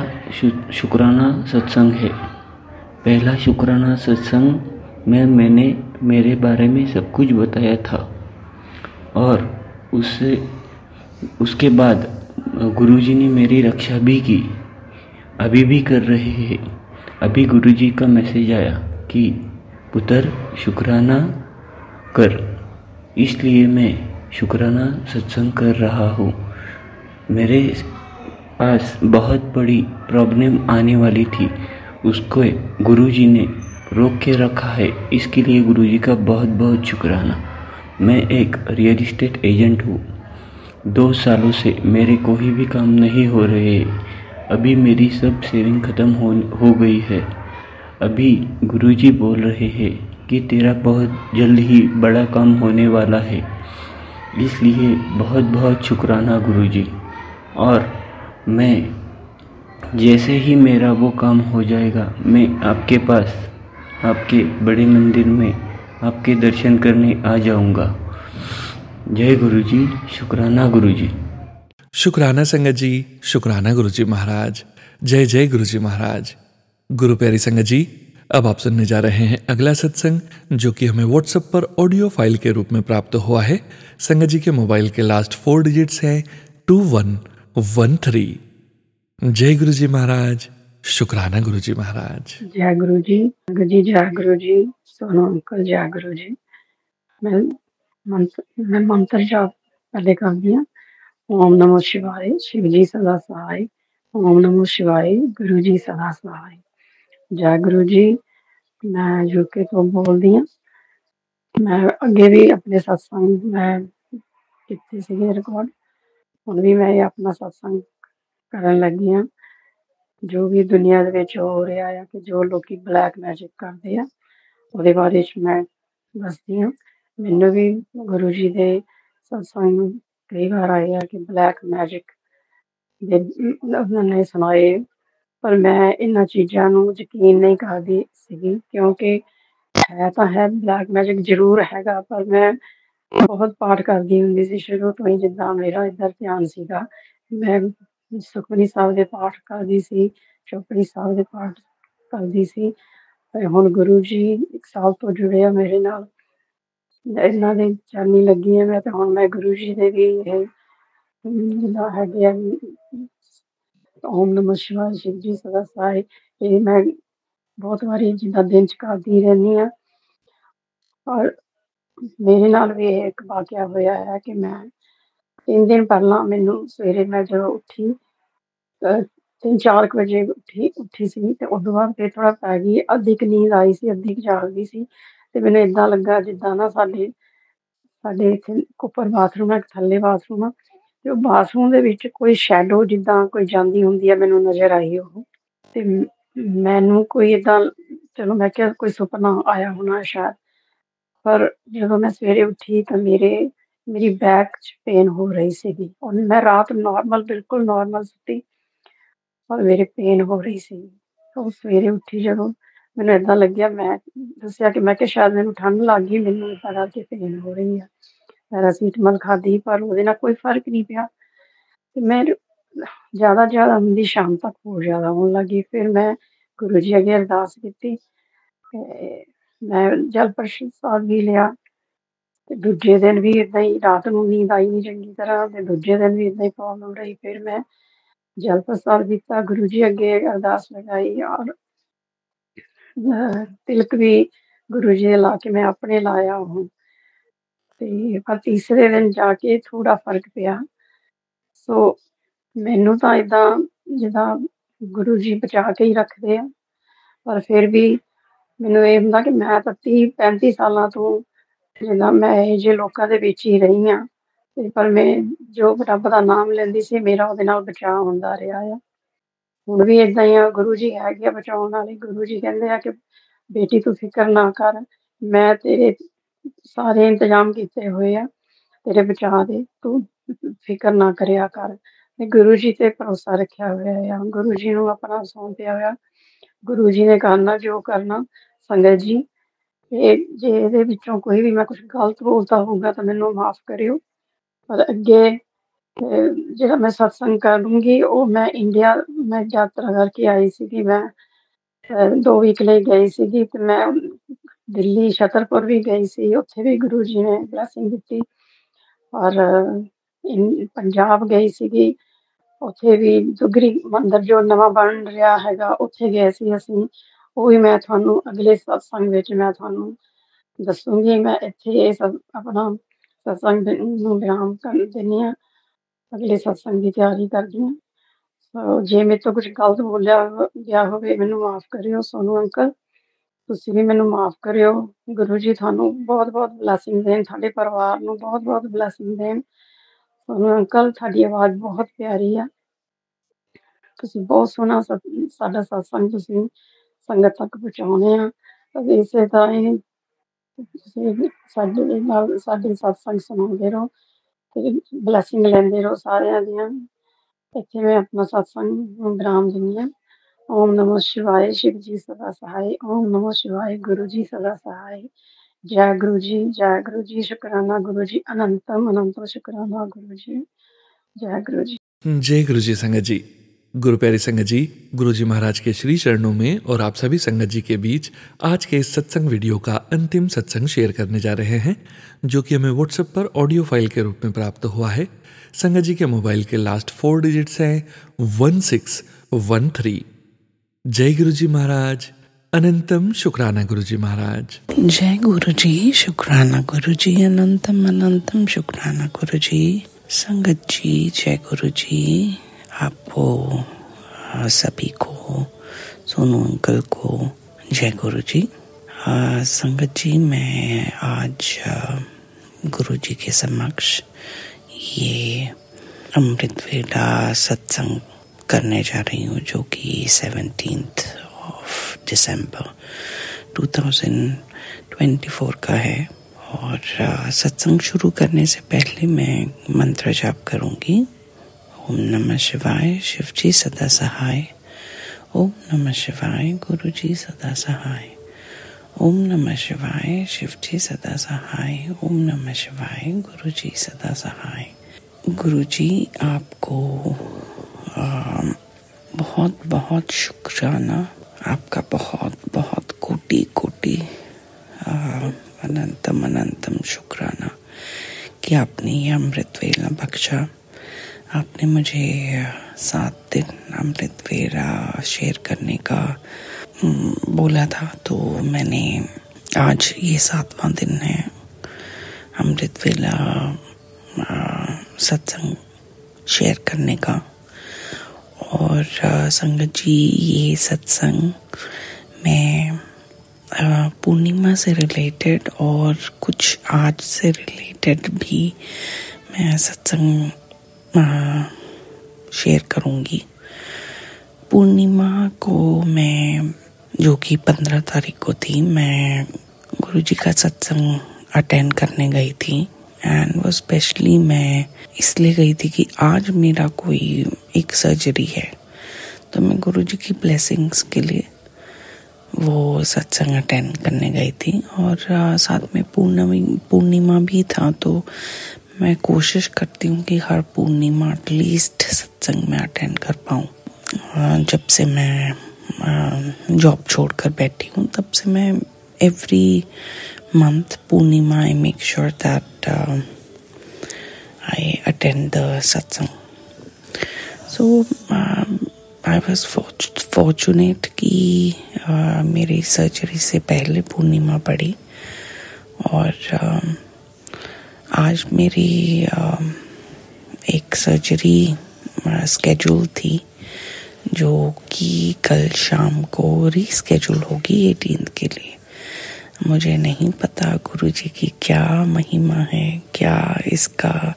Speaker 11: शुक्राना सत्संग है। पहला शुक्राना सत्संग में मैंने मेरे बारे में सब कुछ बताया था और उसके बाद गुरुजी ने मेरी रक्षा भी की, अभी भी कर रहे हैं। अभी गुरुजी का मैसेज आया कि पुत्र शुक्राना कर, इसलिए मैं शुक्राना सत्संग कर रहा हूँ। मेरे पास बहुत बड़ी प्रॉब्लम आने वाली थी, उसको गुरुजी ने रोक के रखा है, इसके लिए गुरुजी का बहुत बहुत शुक्राना। मैं एक रियल इस्टेट एजेंट हूँ। 2 सालों से मेरे कोई भी काम नहीं हो रहे। अभी मेरी सब सेविंग ख़त्म हो गई है। अभी गुरुजी बोल रहे हैं कि तेरा बहुत जल्द ही बड़ा काम होने वाला है, इसलिए बहुत बहुत शुक्राना गुरुजी। और मैं जैसे ही मेरा वो काम हो जाएगा, मैं आपके पास, आपके बड़े मंदिर में आपके दर्शन करने आ जाऊंगा। जय गुरुजी, शुक्राना गुरुजी।
Speaker 1: शुक्राना संगत जी, शुक्राना गुरुजी महाराज। जय जय गुरुजी महाराज। गुरु प्यारी संगत जी, अब आप सुनने जा रहे हैं अगला सत्संग, जो कि हमें व्हाट्सएप पर ऑडियो फाइल के रूप में प्राप्त हुआ है। संगत जी के मोबाइल के लास्ट 4 डिजिट्स हैं 2113। जय गुरुजी महाराज, शुक्राना गुरुजी महाराज।
Speaker 5: जय गुरुजी, जय गुरुजी, सोनू अंकल जय गुरुजी। मैं मंत्र जाप पहले कर दिया। ओम नमो शिवाय, शिव जी सदा सहाय। ओम नमो शिवाय, गुरु जी सदा सहाय। जय गुरु जी। मैं यूके तो बोल दिया। मैं अगे भी अपने सत्संग में किए थे रिकॉर्ड, ਹੁਣ भी मैं अपना सत्संग ਕਰਨ ਲੱਗੀ ਹਾਂ। जो भी दुनिया ਦੇ ਵਿੱਚ ਹੋ ਰਿਹਾ ਹੈ ਕਿ ਜੋ ਲੋਕੀ ਬਲੈਕ ਮੈਜਿਕ ਕਰਦੇ ਆ, ਉਹਦੇ ਬਾਰੇ 'ਚ ਮੈਂ ਦੱਸਦੀ ਹਾਂ। ਮੈਨੂੰ ਵੀ ਗੁਰੂ ਜੀ ਦੇ ਸਤਸੰਗ ਕਈ ਵਾਰ ਆਏ ਆ ਕਿ ਬਲੈਕ ਮੈਜਿਕ ਦੇ ਉਹਨਾਂ ਨੇ ਸੁਣਾਏ, ਪਰ ਮੈਂ ਇਹਨਾਂ ਚੀਜ਼ਾਂ ਨੂੰ ਯਕੀਨ ਨਹੀਂ ਕਰਦੀ ਸੀਗੀ, ਕਿਉਂਕਿ
Speaker 12: ਹੈ ਤਾਂ ਹੈ, ਬਲੈਕ ਮੈਜਿਕ ਜ਼ਰੂਰ ਹੈਗਾ, ਪਰ ਮੈਂ ਬਹੁਤ ਪਾਠ ਕਰਦੀ ਹੁੰਦੀ ਸੀ ਸ਼ੁਰੂ ਤੋਂ ਹੀ, ਜਿੱਦਾਂ ਮੇਰਾ ਇੱਧਰ ਧਿਆਨ ਸੀਗਾ। ਮੈਂ ਸੁਖਮਨੀ ਸਾਹਿਬ ਦੇ ਪਾਠ ਕਰਦੀ ਸੀ, ਚੌਪੜੀ ਸਾਹਿਬ ਦੇ ਪਾਠ ਕਰਦੀ ਸੀ। ਤੇ ਹੁਣ ਗੁਰੂ ਜੀ 1 ਸਾਲ ਤੋਂ ਜੁੜੇ ਆ ਮੇਰੇ ਨਾਲ, ਇਹਨਾਂ ਦੇ ਚਰਨੀ ਲੱਗੀ ਆ ਮੈਂ। ਤੇ ਹੁਣ ਮੈਂ ਗੁਰੂ ਜੀ ਦੇ ਵੀ ਇਹ ਜਿੱਦਾਂ ਹੈਗੇ ਆ ਓਮ ਨਮः ਸ਼ਿਵਾय, ਸ਼ਿਵ ਜੀ ਸਦਾ ਸਹਾय, ਇਹ ਮੈਂ ਬਹੁਤ ਵਾਰੀ ਜਿੱਦਾਂ ਦਿਨ 'ਚ ਕਰਦੀ ਰਹਿੰਦੀ ਹਾਂ। ਔਰ ਮੇਰੇ ਨਾਲ ਵੀ ਇਹ ਇੱਕ ਵਾਕਿਆ ਹੋਇਆ ਹੈ ਕਿ ਮੈਂ 3 ਦਿਨ ਪਹਿਲਾਂ ਮੈਨੂੰ ਸਵੇਰੇ ਮੈਂ ਜਦੋਂ ਉੱਠੀ 3-4 ਵਜੇ ਉੱਠੀ ਸੀ, ਤੇ ਉਦੋਂ ਬਾਅਦ ਫਿਰ ਥੋੜ੍ਹਾ ਪੈ ਗਈ, ਅੱਧੀ ਕੁ ਨੀਂਦ ਆਈ ਸੀ, ਅੱਧੀ ਕੁ ਜਾਗ ਗਈ ਸੀ। ਤੇ ਮੈਨੂੰ ਏਦਾਂ ਲੱਗਾ ਜਿੱਦਾਂ ਨਾ ਸਾਡੇ ਇੱਥੇ ਉੱਪਰ ਬਾਥਰੂਮ ਹੈ, ਥੱਲੇ ਬਾਥਰੂਮ ਆ, ਤੇ ਉਹ ਬਾਥਰੂਮ ਦੇ ਵਿੱਚ ਕੋਈ ਸ਼ੈਡੋ ਜਿੱਦਾਂ ਕੋਈ ਜਾਂਦੀ ਹੁੰਦੀ ਆ, ਮੈਨੂੰ ਨਜ਼ਰ ਆਈ ਉਹ। ਤੇ ਮੈਨੂੰ ਕੋਈ ਏਦਾਂ, ਚਲੋ ਮੈਂ ਕਿਹਾ ਕੋਈ ਸੁਪਨਾ ਆਇਆ ਹੋਣਾ ਸ਼ਾਇਦ। ਪਰ ਜਦੋਂ ਮੈਂ ਸਵੇਰੇ ਉੱਠੀ ਤਾਂ ਮੇਰੀ ਬੈਕ 'ਚ ਪੇਨ ਹੋ ਰਹੀ ਸੀਗੀ, ਔਰ ਮੈਂ ਰਾਤ ਨੋਰਮਲ, ਬਿਲਕੁਲ ਨੋਰਮਲ ਸੁੱਤੀ, ਔਰ ਮੇਰੇ ਪੇਨ ਹੋ ਰਹੀ ਸੀ। ਉਹ ਸਵੇਰੇ ਉੱਠੀ ਜਦੋਂ, ਮੈਨੂੰ ਏਦਾਂ ਲੱਗਿਆ, ਮੈਂ ਦੱਸਿਆ ਕਿ ਮੈਂ ਕਿਹਾ ਸ਼ਾਇਦ ਮੈਨੂੰ ਠੰਡ ਲੱਗ ਗਈ, ਮੈਨੂੰ ਏਦਾਂ ਕਰਕੇ ਪੇਨ ਹੋ ਰਹੀ ਆ। ਪੈਰਾਸੀਟਾਮੋਲ ਖਾਧੀ, ਪਰ ਉਹਦੇ ਨਾਲ ਕੋਈ ਫਰਕ ਨਹੀਂ ਪਿਆ। ਤੇ ਮੈਂ ਜ਼ਿਆਦਾ ਹੁੰਦੀ ਸ਼ਾਮ ਤੱਕ ਹੋਰ ਜ਼ਿਆਦਾ ਹੋਣ ਲੱਗੀ। ਫਿਰ ਮੈਂ ਗੁਰੂ ਜੀ ਅੱਗੇ ਅਰਦਾਸ ਕੀਤੀ, ਤੇ ਮੈਂ ਜਲ ਪ੍ਰਸ਼ਾਦ ਵੀ ਲਿਆ। ਤੇ ਦੂਜੇ ਦਿਨ ਵੀ ਏਦਾਂ ਹੀ, ਰਾਤ ਨੂੰ ਨੀਂਦ ਆਈ ਨਹੀਂ ਚੰਗੀ ਤਰ੍ਹਾਂ, ਤੇ ਦੂਜੇ ਦਿਨ ਵੀ ਏਦਾਂ ਹੀ ਪ੍ਰੋਬਲਮ ਰਹੀ। ਫਿਰ ਮੈਂ ਜਲ ਪ੍ਰਸਾਦ ਦਿੱਤਾ, ਗੁਰੂ ਜੀ ਅੱਗੇ ਅਰਦਾਸ ਲਗਾਈ, ਔਰ ਤਿਲਕ ਵੀ ਗੁਰੂ ਜੀ ਦੇ ਲਾ ਕੇ ਮੈਂ ਆਪਣੇ ਲਾਇਆ ਉਹ। ਤੇ ਪਰ ਤੀਸਰੇ ਦਿਨ ਜਾ ਕੇ ਥੋੜ੍ਹਾ ਫਰਕ ਪਿਆ। ਸੋ ਮੈਨੂੰ ਤਾਂ ਏਦਾਂ ਜਿੱਦਾਂ ਗੁਰੂ ਜੀ ਬਚਾ ਕੇ ਹੀ ਰੱਖਦੇ ਆ, ਪਰ ਫਿਰ ਵੀ ਮੈਨੂੰ ਇਹ ਹੁੰਦਾ ਕਿ ਮੈਂ ਤਾਂ 30-35 ਸਾਲਾਂ ਤੋਂ ਜਿੱਦਾਂ ਮੈਂ ਇਹੋ ਜਿਹੇ ਲੋਕਾਂ ਦੇ ਵਿੱਚ ਹੀ ਰਹੀ ਹਾਂ, ਤੇ ਪਰ ਮੈਂ ਜੋ ਰੱਬ ਦਾ ਨਾਮ ਲੈਂਦੀ ਸੀ, ਮੇਰਾ ਉਹਦੇ ਨਾਲ ਬਚਾਅ ਹੁੰਦਾ ਰਿਹਾ ਆ। ਹੁਣ ਵੀ ਏਦਾਂ ਹੀ ਆ, ਗੁਰੂ ਜੀ ਹੈਗੇ ਆ ਬਚਾਉਣ ਵਾਲੇ। ਗੁਰੂ ਜੀ ਕਹਿੰਦੇ ਆ ਕਿ ਬੇਟੀ ਤੂੰ ਫਿਕਰ ਨਾ ਕਰ, ਮੈਂ ਤੇਰੇ ਸਾਰੇ ਇੰਤਜ਼ਾਮ ਕੀਤੇ ਹੋਏ ਆ ਤੇਰੇ ਬਚਾਅ ਦੇ, ਤੂੰ ਫਿਕਰ ਨਾ ਕਰਿਆ ਕਰ। ਤੇ ਗੁਰੂ ਜੀ ਤੇ ਭਰੋਸਾ ਰੱਖਿਆ ਹੋਇਆ ਆ, ਗੁਰੂ ਜੀ ਨੂੰ ਆਪਣਾ ਸੌਂਪਿਆ ਹੋਇਆ। ਗੁਰੂ ਜੀ ਨੇ ਕਰਨਾ ਜੋ ਕਰਨਾ। ਸੰਗਤ ਜੀ, ਇਹ ਜੇ ਇਹਦੇ ਵਿੱਚੋਂ ਕੋਈ ਵੀ ਮੈਂ ਕੁਛ ਗਲਤ ਬੋਲਤਾ ਹੋਊਗਾ ਤਾਂ ਮੈਨੂੰ ਮਾਫ਼ ਕਰਿਓ। ਪਰ ਅੱਗੇ ਜਿਹੜਾ ਮੈਂ ਸਤਸੰਗ ਕਰੂੰਗੀ, ਉਹ ਮੈਂ ਇੰਡੀਆ ਮੈਂ ਯਾਤਰਾ ਕਰਕੇ ਆਈ ਸੀਗੀ। ਮੈਂ 2 ਵੀਕ ਲਈ ਗਈ ਸੀਗੀ, ਤੇ ਮੈਂ ਦਿੱਲੀ ਛਤਰਪੁਰ ਵੀ ਗਈ ਸੀ, ਉੱਥੇ ਵੀ ਗੁਰੂ ਜੀ ਨੇ ਬਲੈਸਿੰਗ ਦਿੱਤੀ। ਔਰ ਪੰਜਾਬ ਗਈ ਸੀਗੀ, ਉੱਥੇ ਵੀ ਦੁਗਰੀ ਮੰਦਿਰ ਜੋ ਨਵਾਂ ਬਣ ਰਿਹਾ ਹੈਗਾ, ਉੱਥੇ ਗਏ ਸੀ ਅਸੀਂ। ਉਹ ਵੀ ਮੈਂ ਤੁਹਾਨੂੰ ਅਗਲੇ ਸਤਸੰਗ ਵਿੱਚ ਮੈਂ ਤੁਹਾਨੂੰ ਦੱਸੂੰਗੀ। ਮੈਂ ਇੱਥੇ ਇਹ ਸਭ ਆਪਣਾ ਸਤਸੰਗ ਨੂੰ ਵਿਰਾਮ ਕਰ ਦਿੰਦੀ ਹਾਂ, ਅਗਲੇ ਸਤਸੰਗ ਦੀ ਤਿਆਰੀ ਕਰਦੀ ਹਾਂ। ਸੋ ਜੇ ਮੇਰੇ ਤੋਂ ਕੁਛ ਗਲਤ ਬੋਲਿਆ ਗਿਆ ਹੋਵੇ, ਮੈਨੂੰ ਮਾਫ਼ ਕਰਿਓ। ਸੋਨੂੰ ਅੰਕਲ, ਤੁਸੀਂ ਵੀ ਮੈਨੂੰ ਮਾਫ਼ ਕਰਿਓ। ਗੁਰੂ ਜੀ ਤੁਹਾਨੂੰ ਬਹੁਤ ਬਲੈਸਿੰਗ ਦੇਣ, ਸਾਡੇ ਪਰਿਵਾਰ ਨੂੰ ਬਹੁਤ ਬਲੈਸਿੰਗ ਦੇਣ। ਸੋਨੂੰ ਅੰਕਲ, ਤੁਹਾਡੀ ਆਵਾਜ਼ ਬਹੁਤ ਪਿਆਰੀ ਆ, ਤੁਸੀਂ ਬਹੁਤ ਸੋਹਣਾ ਸਾਡਾ ਸਤਸੰਗ ਤੁਸੀਂ ਸੰਗਤ ਤੱਕ ਪਹੁੰਚਾਉਂਦੇ ਆ। ਇਸੇ ਤਰ੍ਹਾਂ ਹੀ ਤੁਸੀਂ ਸਾਡੇ ਨਾਲ ਸਾਡੇ ਸਤਸੰਗ ਸੁਣਾਉਂਦੇ ਰਹੋ, ਤੇ ਬਲੈਸਿੰਗ ਲੈਂਦੇ ਰਹੋ ਸਾਰਿਆਂ ਦੀਆਂ। ਇੱਥੇ ਮੈਂ ਆਪਣਾ ਸਤਸੰਗ ਨੂੰ ਵਿਰਾਮ ਦਿੰਦੀ ਹਾਂ। ਓਮ ਨਮः शिवाय, शिव जी सदा सहाय। ओम नमः शिवाय, गुरु जी सदा सहाय। जय गुरु जी, शुक्राना गुरु जी, अनंतम शुक्राना गुरु जी। जय गुरु जी।
Speaker 1: जय गुरु जी। संगत जी, गुरु प्यारी संगत जी, गुरु जी महाराज के श्री चरणों में और आप सभी संगत जी के बीच आज के इस सत्संग वीडियो का अंतिम सत्संग शेयर करने जा रहे हैं, जो कि हमें व्हाट्सएप पर ऑडियो फाइल के रूप में प्राप्त हुआ है। संगत जी के मोबाइल के लास्ट 4 डिजिट्स हैं 1613। जय गुरु जी महाराज, अनंतम शुक्राना गुरु जी महाराज।
Speaker 2: जय गुरु जी, शुक्राना गुरु जी, अनंतम शुक्राना गुरु जी। संगत जी, जय गुरु जी। आपको सभी को, सोनू अंकल को जय गुरु जी। संगत जी, मैं आज गुरु जी के समक्ष ये अमृत वेला सत्संग करने जा रही हूँ, जो कि 17 दिसंबर 2024 का है। और सत्संग शुरू करने से पहले मैं मंत्र जाप करूँगी। ओम नमः शिवाय, शिव जी सदा सहाय। ओम नमः शिवाय, गुरु जी सदा सहाय।
Speaker 13: ओम नमः शिवाय, शिवजी सदा सहाय। ओम नमः शिवाय, गुरुजी सदा सहाय। गुरुजी आपको बहुत बहुत शुक्राना, आपका बहुत बहुत कोटि कोटि अनंतम अनंतम शुक्राना कि आपने ये अमृत वेला बख्शा। आपने मुझे 7 दिन अमृत वेला शेयर करने का बोला था, तो मैंने आज ये 7वां दिन है अमृत वेला सत्संग शेयर करने का। और संगत जी, ये सत्संग मैं पूर्णिमा से रिलेटेड और कुछ आज से रिलेटेड भी मैं सत्संग शेयर करूँगी। पूर्णिमा को मैं, जो कि 15 तारीख को थी, मैं गुरुजी का सत्संग अटेंड करने गई थी। एंड वो स्पेशली मैं इसलिए गई थी कि आज मेरा कोई एक सर्जरी है, तो मैं गुरुजी की ब्लेसिंग्स के लिए वो सत्संग अटेंड करने गई थी। और साथ में पूर्णिमा भी था, तो मैं कोशिश करती हूँ कि हर पूर्णिमा एटलीस्ट सत्संग में अटेंड कर पाऊँ। जब से मैं जॉब छोड़कर बैठी हूँ, तब से मैं every month Purnima I make sure that I attend the satsang. So I was fortunate कि मेरी सर्जरी से पहले पूर्णिमा पड़ी। और आज मेरी एक सर्जरी स्केड्यूल थी, जो कि कल शाम को रीस्केड्यूल होगी 18 के लिए। मुझे नहीं पता गुरुजी की क्या महिमा है, क्या इसका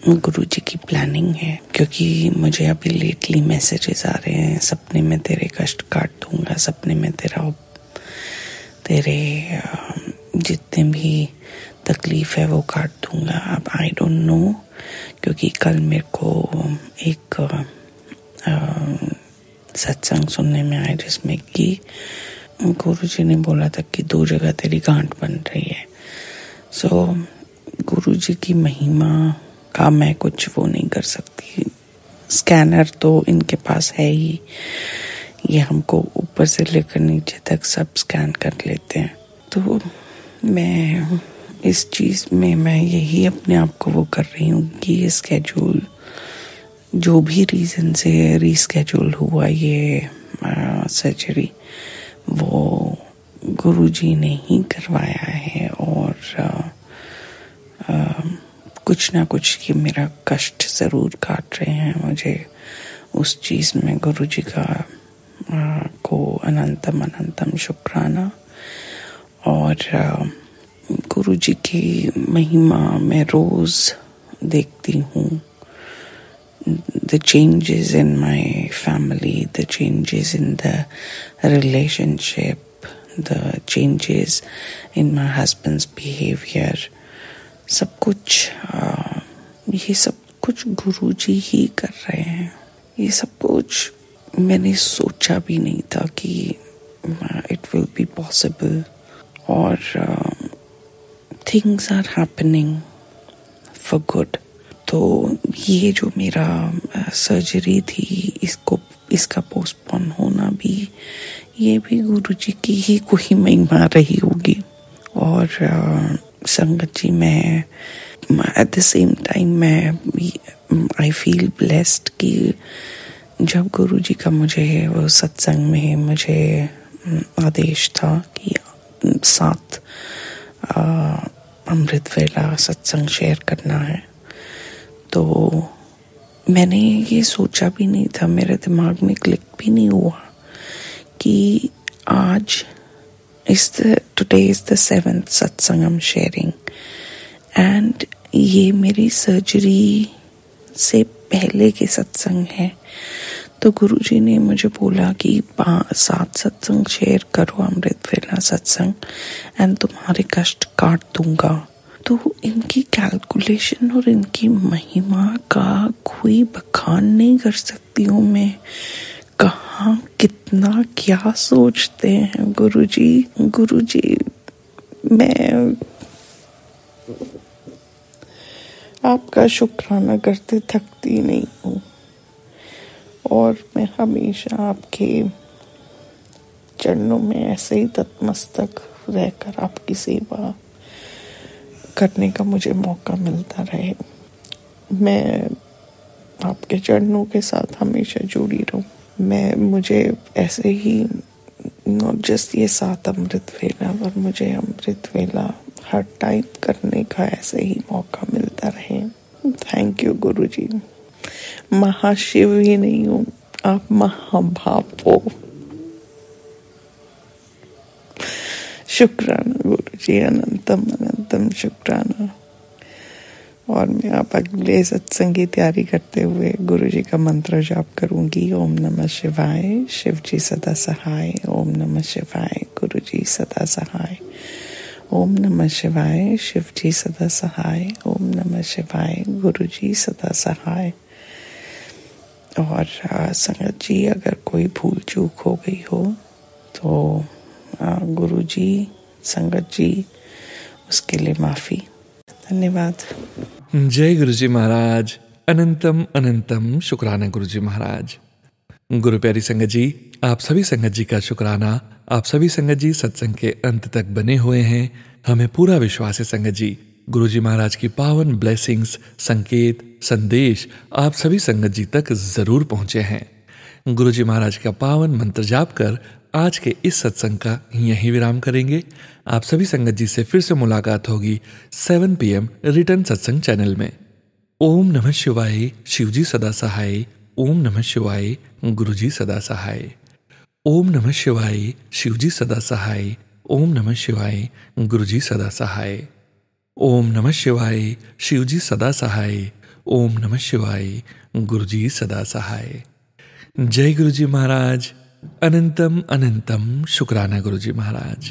Speaker 13: गुरुजी की प्लानिंग है, क्योंकि मुझे अभी लेटली मैसेजेस आ रहे हैं, सपने में तेरे कष्ट काट दूंगा, सपने में तेरे जितने भी तकलीफ है वो काट दूंगा। अब आई डोंट नो, क्योंकि कल मेरे को एक सत्संग सुनने में आया जिसमें कि गुरुजी ने बोला था कि 2 जगह तेरी गांठ बन रही है। सो गुरुजी की महिमा का मैं कुछ वो नहीं कर सकती। स्कैनर तो इनके पास है ही, ये हमको ऊपर से लेकर नीचे तक सब स्कैन कर लेते हैं। तो मैं इस चीज़ में मैं यही अपने आप को वो कर रही हूँ कि ये स्केड्यूल जो भी रीज़न से रीस्केड्यूल हुआ ये सर्जरी, वो गुरुजी ने ही करवाया है। और कुछ ना कुछ ये मेरा कष्ट ज़रूर काट रहे हैं। मुझे उस चीज़ में गुरुजी का को अनंतम अनंतम शुक्राना। और गुरुजी की महिमा मैं रोज़ देखती हूँ। The changes in my family, the changes in the relationship, the changes in my husband's behavior, सब कुछ ये सब कुछ गुरुजी ही कर रहे हैं। ये सब कुछ मैंने सोचा भी नहीं था कि it will be possible। और things are happening for good। तो ये जो मेरा सर्जरी थी, इसका पोस्टपोन होना भी, ये भी गुरुजी की ही कोई महिमा रही होगी। और संगत जी, मैं at the same time I feel blessed कि जब गुरुजी का मुझे वो सत्संग में मुझे आदेश था कि 7 अमृत वेला सत्संग शेयर करना है, तो मैंने ये सोचा भी नहीं था, मेरे दिमाग में क्लिक भी नहीं हुआ कि आज today is the 7th satsang I'm sharing। And ये मेरी सर्जरी से पहले के सत्संग है। तो गुरुजी ने मुझे बोला कि 7 सत्संग शेयर करो अमृत वेला सत्संग, एंड तुम्हारे कष्ट काट दूंगा। तो इनकी कैलकुलेशन और इनकी महिमा का कोई बखान नहीं कर सकती हूँ मैं। कहाँ कहाँ कितना क्या सोचते हैं गुरुजी। मैं आपका शुक्राना करते थकती नहीं हूँ और मैं हमेशा आपके चरणों में ऐसे ही तत्मस्तक रहकर आपकी सेवा करने का मुझे मौका मिलता रहे। मैं आपके चरणों के साथ हमेशा जुड़ी रहूं। मुझे ऐसे ही नॉट जस्ट ये 7 अमृत वेला, पर मुझे अमृत वेला हर टाइम करने का ऐसे ही मौका मिलता रहे। थैंक यू गुरुजी। महाशिव ही नहीं हूँ, आप महाभाप हो। शुक्राना गुरुजी, अनंतम अनंतम शुक्राना। और मैं आप अगले सत्संग की तैयारी करते हुए गुरुजी का मंत्र जाप करूंगी। ओम नमः शिवाय, शिव जी सदा सहाय। ओम नमः शिवाय, गुरुजी सदा सहाय। ओम नमः शिवाय, शिव जी सदा सहाय। ओम नमः शिवाय, गुरुजी सदा सहाय। और संगत जी, अगर कोई भूल चूक हो गई हो तो गुरुजी, संगत जी, उसके लिए माफ़ी। धन्यवाद।
Speaker 1: जय गुरुजी महाराज। अनंतम अनंतम शुक्राना गुरुजी महाराज। गुरु प्यारी संगत जी, आप सभी संगत जी का शुक्राना। आप सभी संगत जी सत्संग के अंत तक बने हुए हैं। हमें पूरा विश्वास है संगत जी, गुरुजी महाराज की पावन ब्लेसिंग्स, संकेत, संदेश आप सभी संगत जी तक जरूर पहुंचे हैं। गुरुजी महाराज का पावन मंत्र जाप कर आज के इस सत्संग का यहीं विराम करेंगे। आप सभी संगत जी से फिर से मुलाकात होगी 7 PM रिटर्न सत्संग चैनल में। ओम नमः शिवाय, शिवजी सदा सहाय। ओम नमः शिवाय, गुरुजी सदा सहाय। ओम नमः शिवाय, शिवजी सदा सहाय। ओम नमः शिवाय, गुरुजी सदा सहाय। ओम नमः शिवाय, शिवजी सदा सहाय। ओम नमः शिवाय, गुरुजी सदा सहाय। जय गुरुजी महाराज। अनंतम अनंतम शुक्राना गुरुजी महाराज।